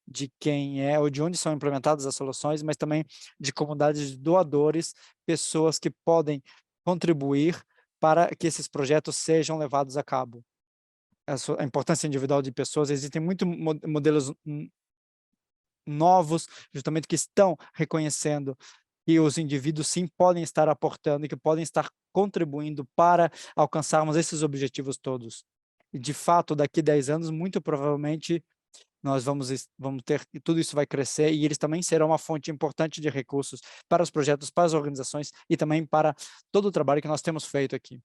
de quem é ou de onde são implementadas as soluções, mas também de comunidades de doadores, pessoas que podem contribuir para que esses projetos sejam levados a cabo. A importância individual de pessoas, existem muitos modelos novos, justamente que estão reconhecendo que os indivíduos sim podem estar aportando e que podem estar contribuindo para alcançarmos esses objetivos todos. E de fato, daqui a 10 anos, muito provavelmente, nós vamos ter, e tudo isso vai crescer, e eles também serão uma fonte importante de recursos para os projetos, para as organizações e também para todo o trabalho que nós temos feito aqui.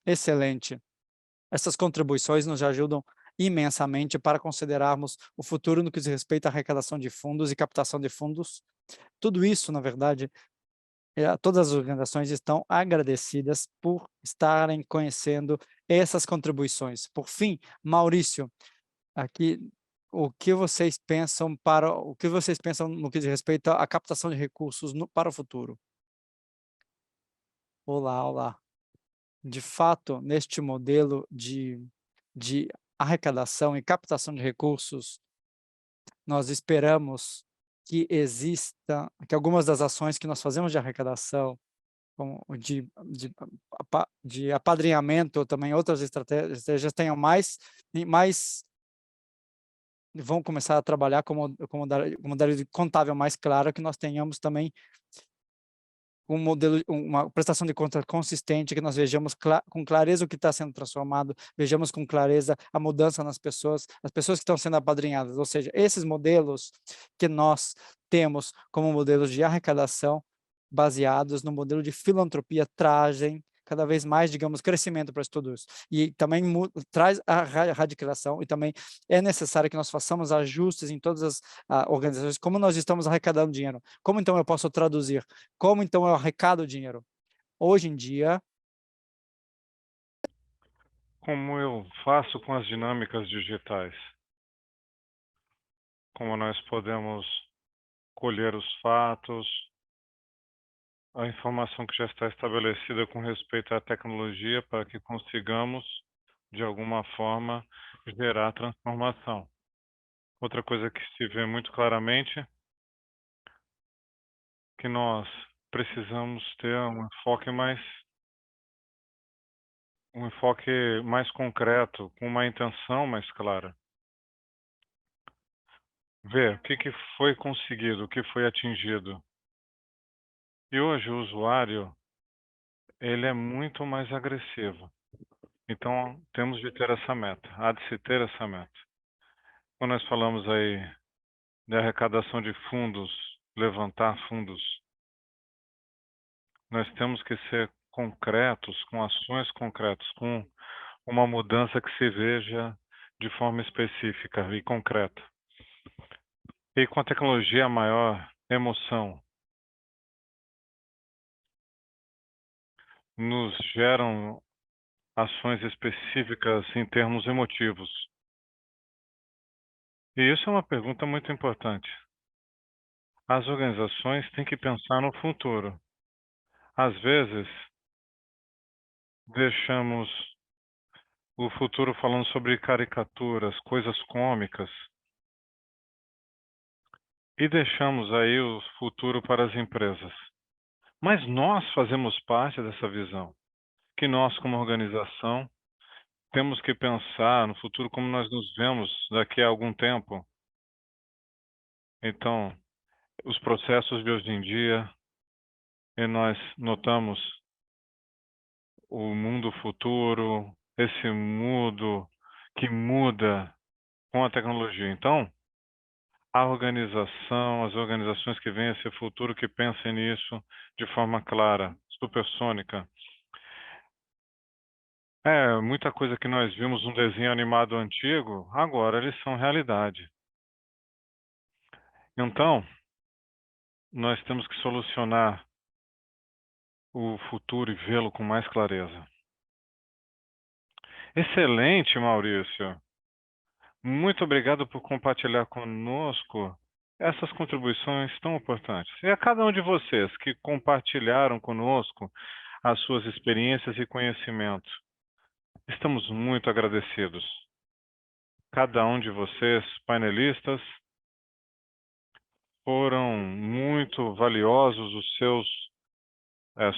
Excelente. Essas contribuições nos ajudam imensamente para considerarmos o futuro no que diz respeito à arrecadação de fundos e captação de fundos. Tudo isso, na verdade, todas as organizações estão agradecidas por estarem conhecendo essas contribuições. Por fim, Maurício, aqui, o que vocês pensam no que diz respeito à captação de recursos para o futuro? Olá, olá. De fato, neste modelo de arrecadação e captação de recursos, nós esperamos que algumas das ações que nós fazemos de arrecadação, como de apadrinhamento, ou também outras estratégias tenham vão começar a trabalhar como modalidade contábil mais clara, que nós tenhamos também uma prestação de conta consistente, que nós vejamos com clareza o que está sendo transformado, vejamos com clareza a mudança nas pessoas, as pessoas que estão sendo apadrinhadas, ou seja, esses modelos que nós temos como modelos de arrecadação, baseados no modelo de filantropia, trazem cada vez mais, digamos, crescimento para tudo isso. E também traz a radicalização, e também é necessário que nós façamos ajustes em todas as organizações, como nós estamos arrecadando dinheiro, como então eu posso traduzir, como então eu arrecado dinheiro. Hoje em dia, Como eu faço com as dinâmicas digitais? Como nós podemos colher os fatos, a informação que já está estabelecida com respeito à tecnologia para que consigamos, de alguma forma, gerar transformação. Outra coisa que se vê muito claramente que nós precisamos ter um enfoque mais concreto, com uma intenção mais clara. ver o que foi conseguido, o que foi atingido. E hoje o usuário, ele é muito mais agressivo. Então, temos de ter essa meta, há de se ter essa meta. Quando nós falamos aí de arrecadação de fundos, levantar fundos, nós temos que ser concretos, com ações concretas, com uma mudança que se veja de forma específica e concreta. E com a tecnologia, a maior emoção nos geram ações específicas em termos emotivos. E isso é uma pergunta muito importante. As organizações têm que pensar no futuro. Às vezes, deixamos o futuro falando sobre caricaturas, coisas cômicas, e deixamos aí o futuro para as empresas. Mas nós fazemos parte dessa visão, que nós, como organização, temos que pensar no futuro como nós nos vemos daqui a algum tempo. Então, os processos de hoje em dia, e nós notamos o mundo futuro, esse mundo que muda com a tecnologia. Então, a organização, as organizações que veem esse futuro, que pensem nisso de forma clara, supersônica. Muita coisa que nós vimos num desenho animado antigo, agora eles são realidade. Então, nós temos que solucionar o futuro e vê-lo com mais clareza. Excelente, Maurício. Muito obrigado por compartilhar conosco essas contribuições tão importantes. E a cada um de vocês que compartilharam conosco as suas experiências e conhecimentos, estamos muito agradecidos. Cada um de vocês, painelistas, foram muito valiosos, os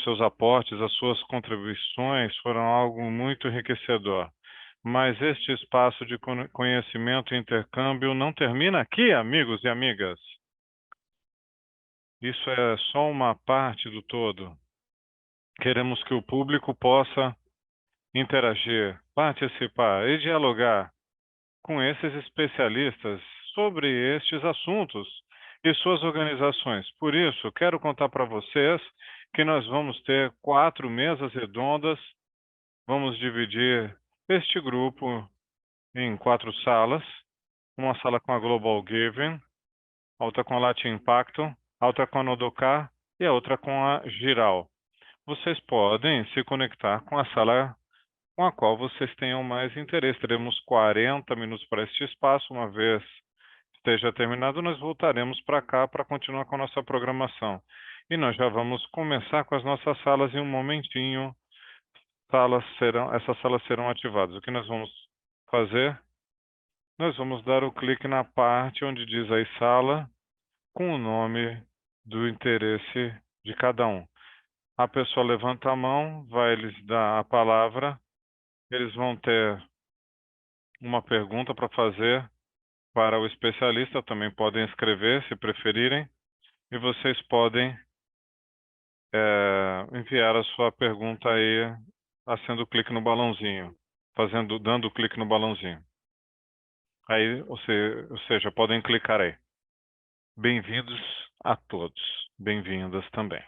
seus aportes, as suas contribuições foram algo muito enriquecedor. Mas este espaço de conhecimento e intercâmbio não termina aqui, amigos e amigas. Isso é só uma parte do todo. Queremos que o público possa interagir, participar e dialogar com esses especialistas sobre estes assuntos e suas organizações. Por isso, quero contar para vocês que nós vamos ter 4 mesas redondas. Vamos dividir este grupo em 4 salas. Uma sala com a Global Giving, outra com a Latin Impacto, outra com a Nodocar e a outra com a Giral. Vocês podem se conectar com a sala com a qual vocês tenham mais interesse. Teremos 40 minutos para este espaço. Uma vez esteja terminado, nós voltaremos para cá para continuar com a nossa programação. E nós já vamos começar com as nossas salas em um momentinho. Essas salas serão ativadas. O que nós vamos fazer? Nós vamos dar o clique na parte onde diz aí sala, com o nome do interesse de cada um. A pessoa levanta a mão, vai lhes dar a palavra, eles vão ter uma pergunta para fazer para o especialista, também podem escrever se preferirem, e vocês podem enviar a sua pergunta aí, fazendo clique no balãozinho, dando clique no balãozinho. Aí, ou seja, podem clicar aí. Bem-vindos a todos, bem-vindas também.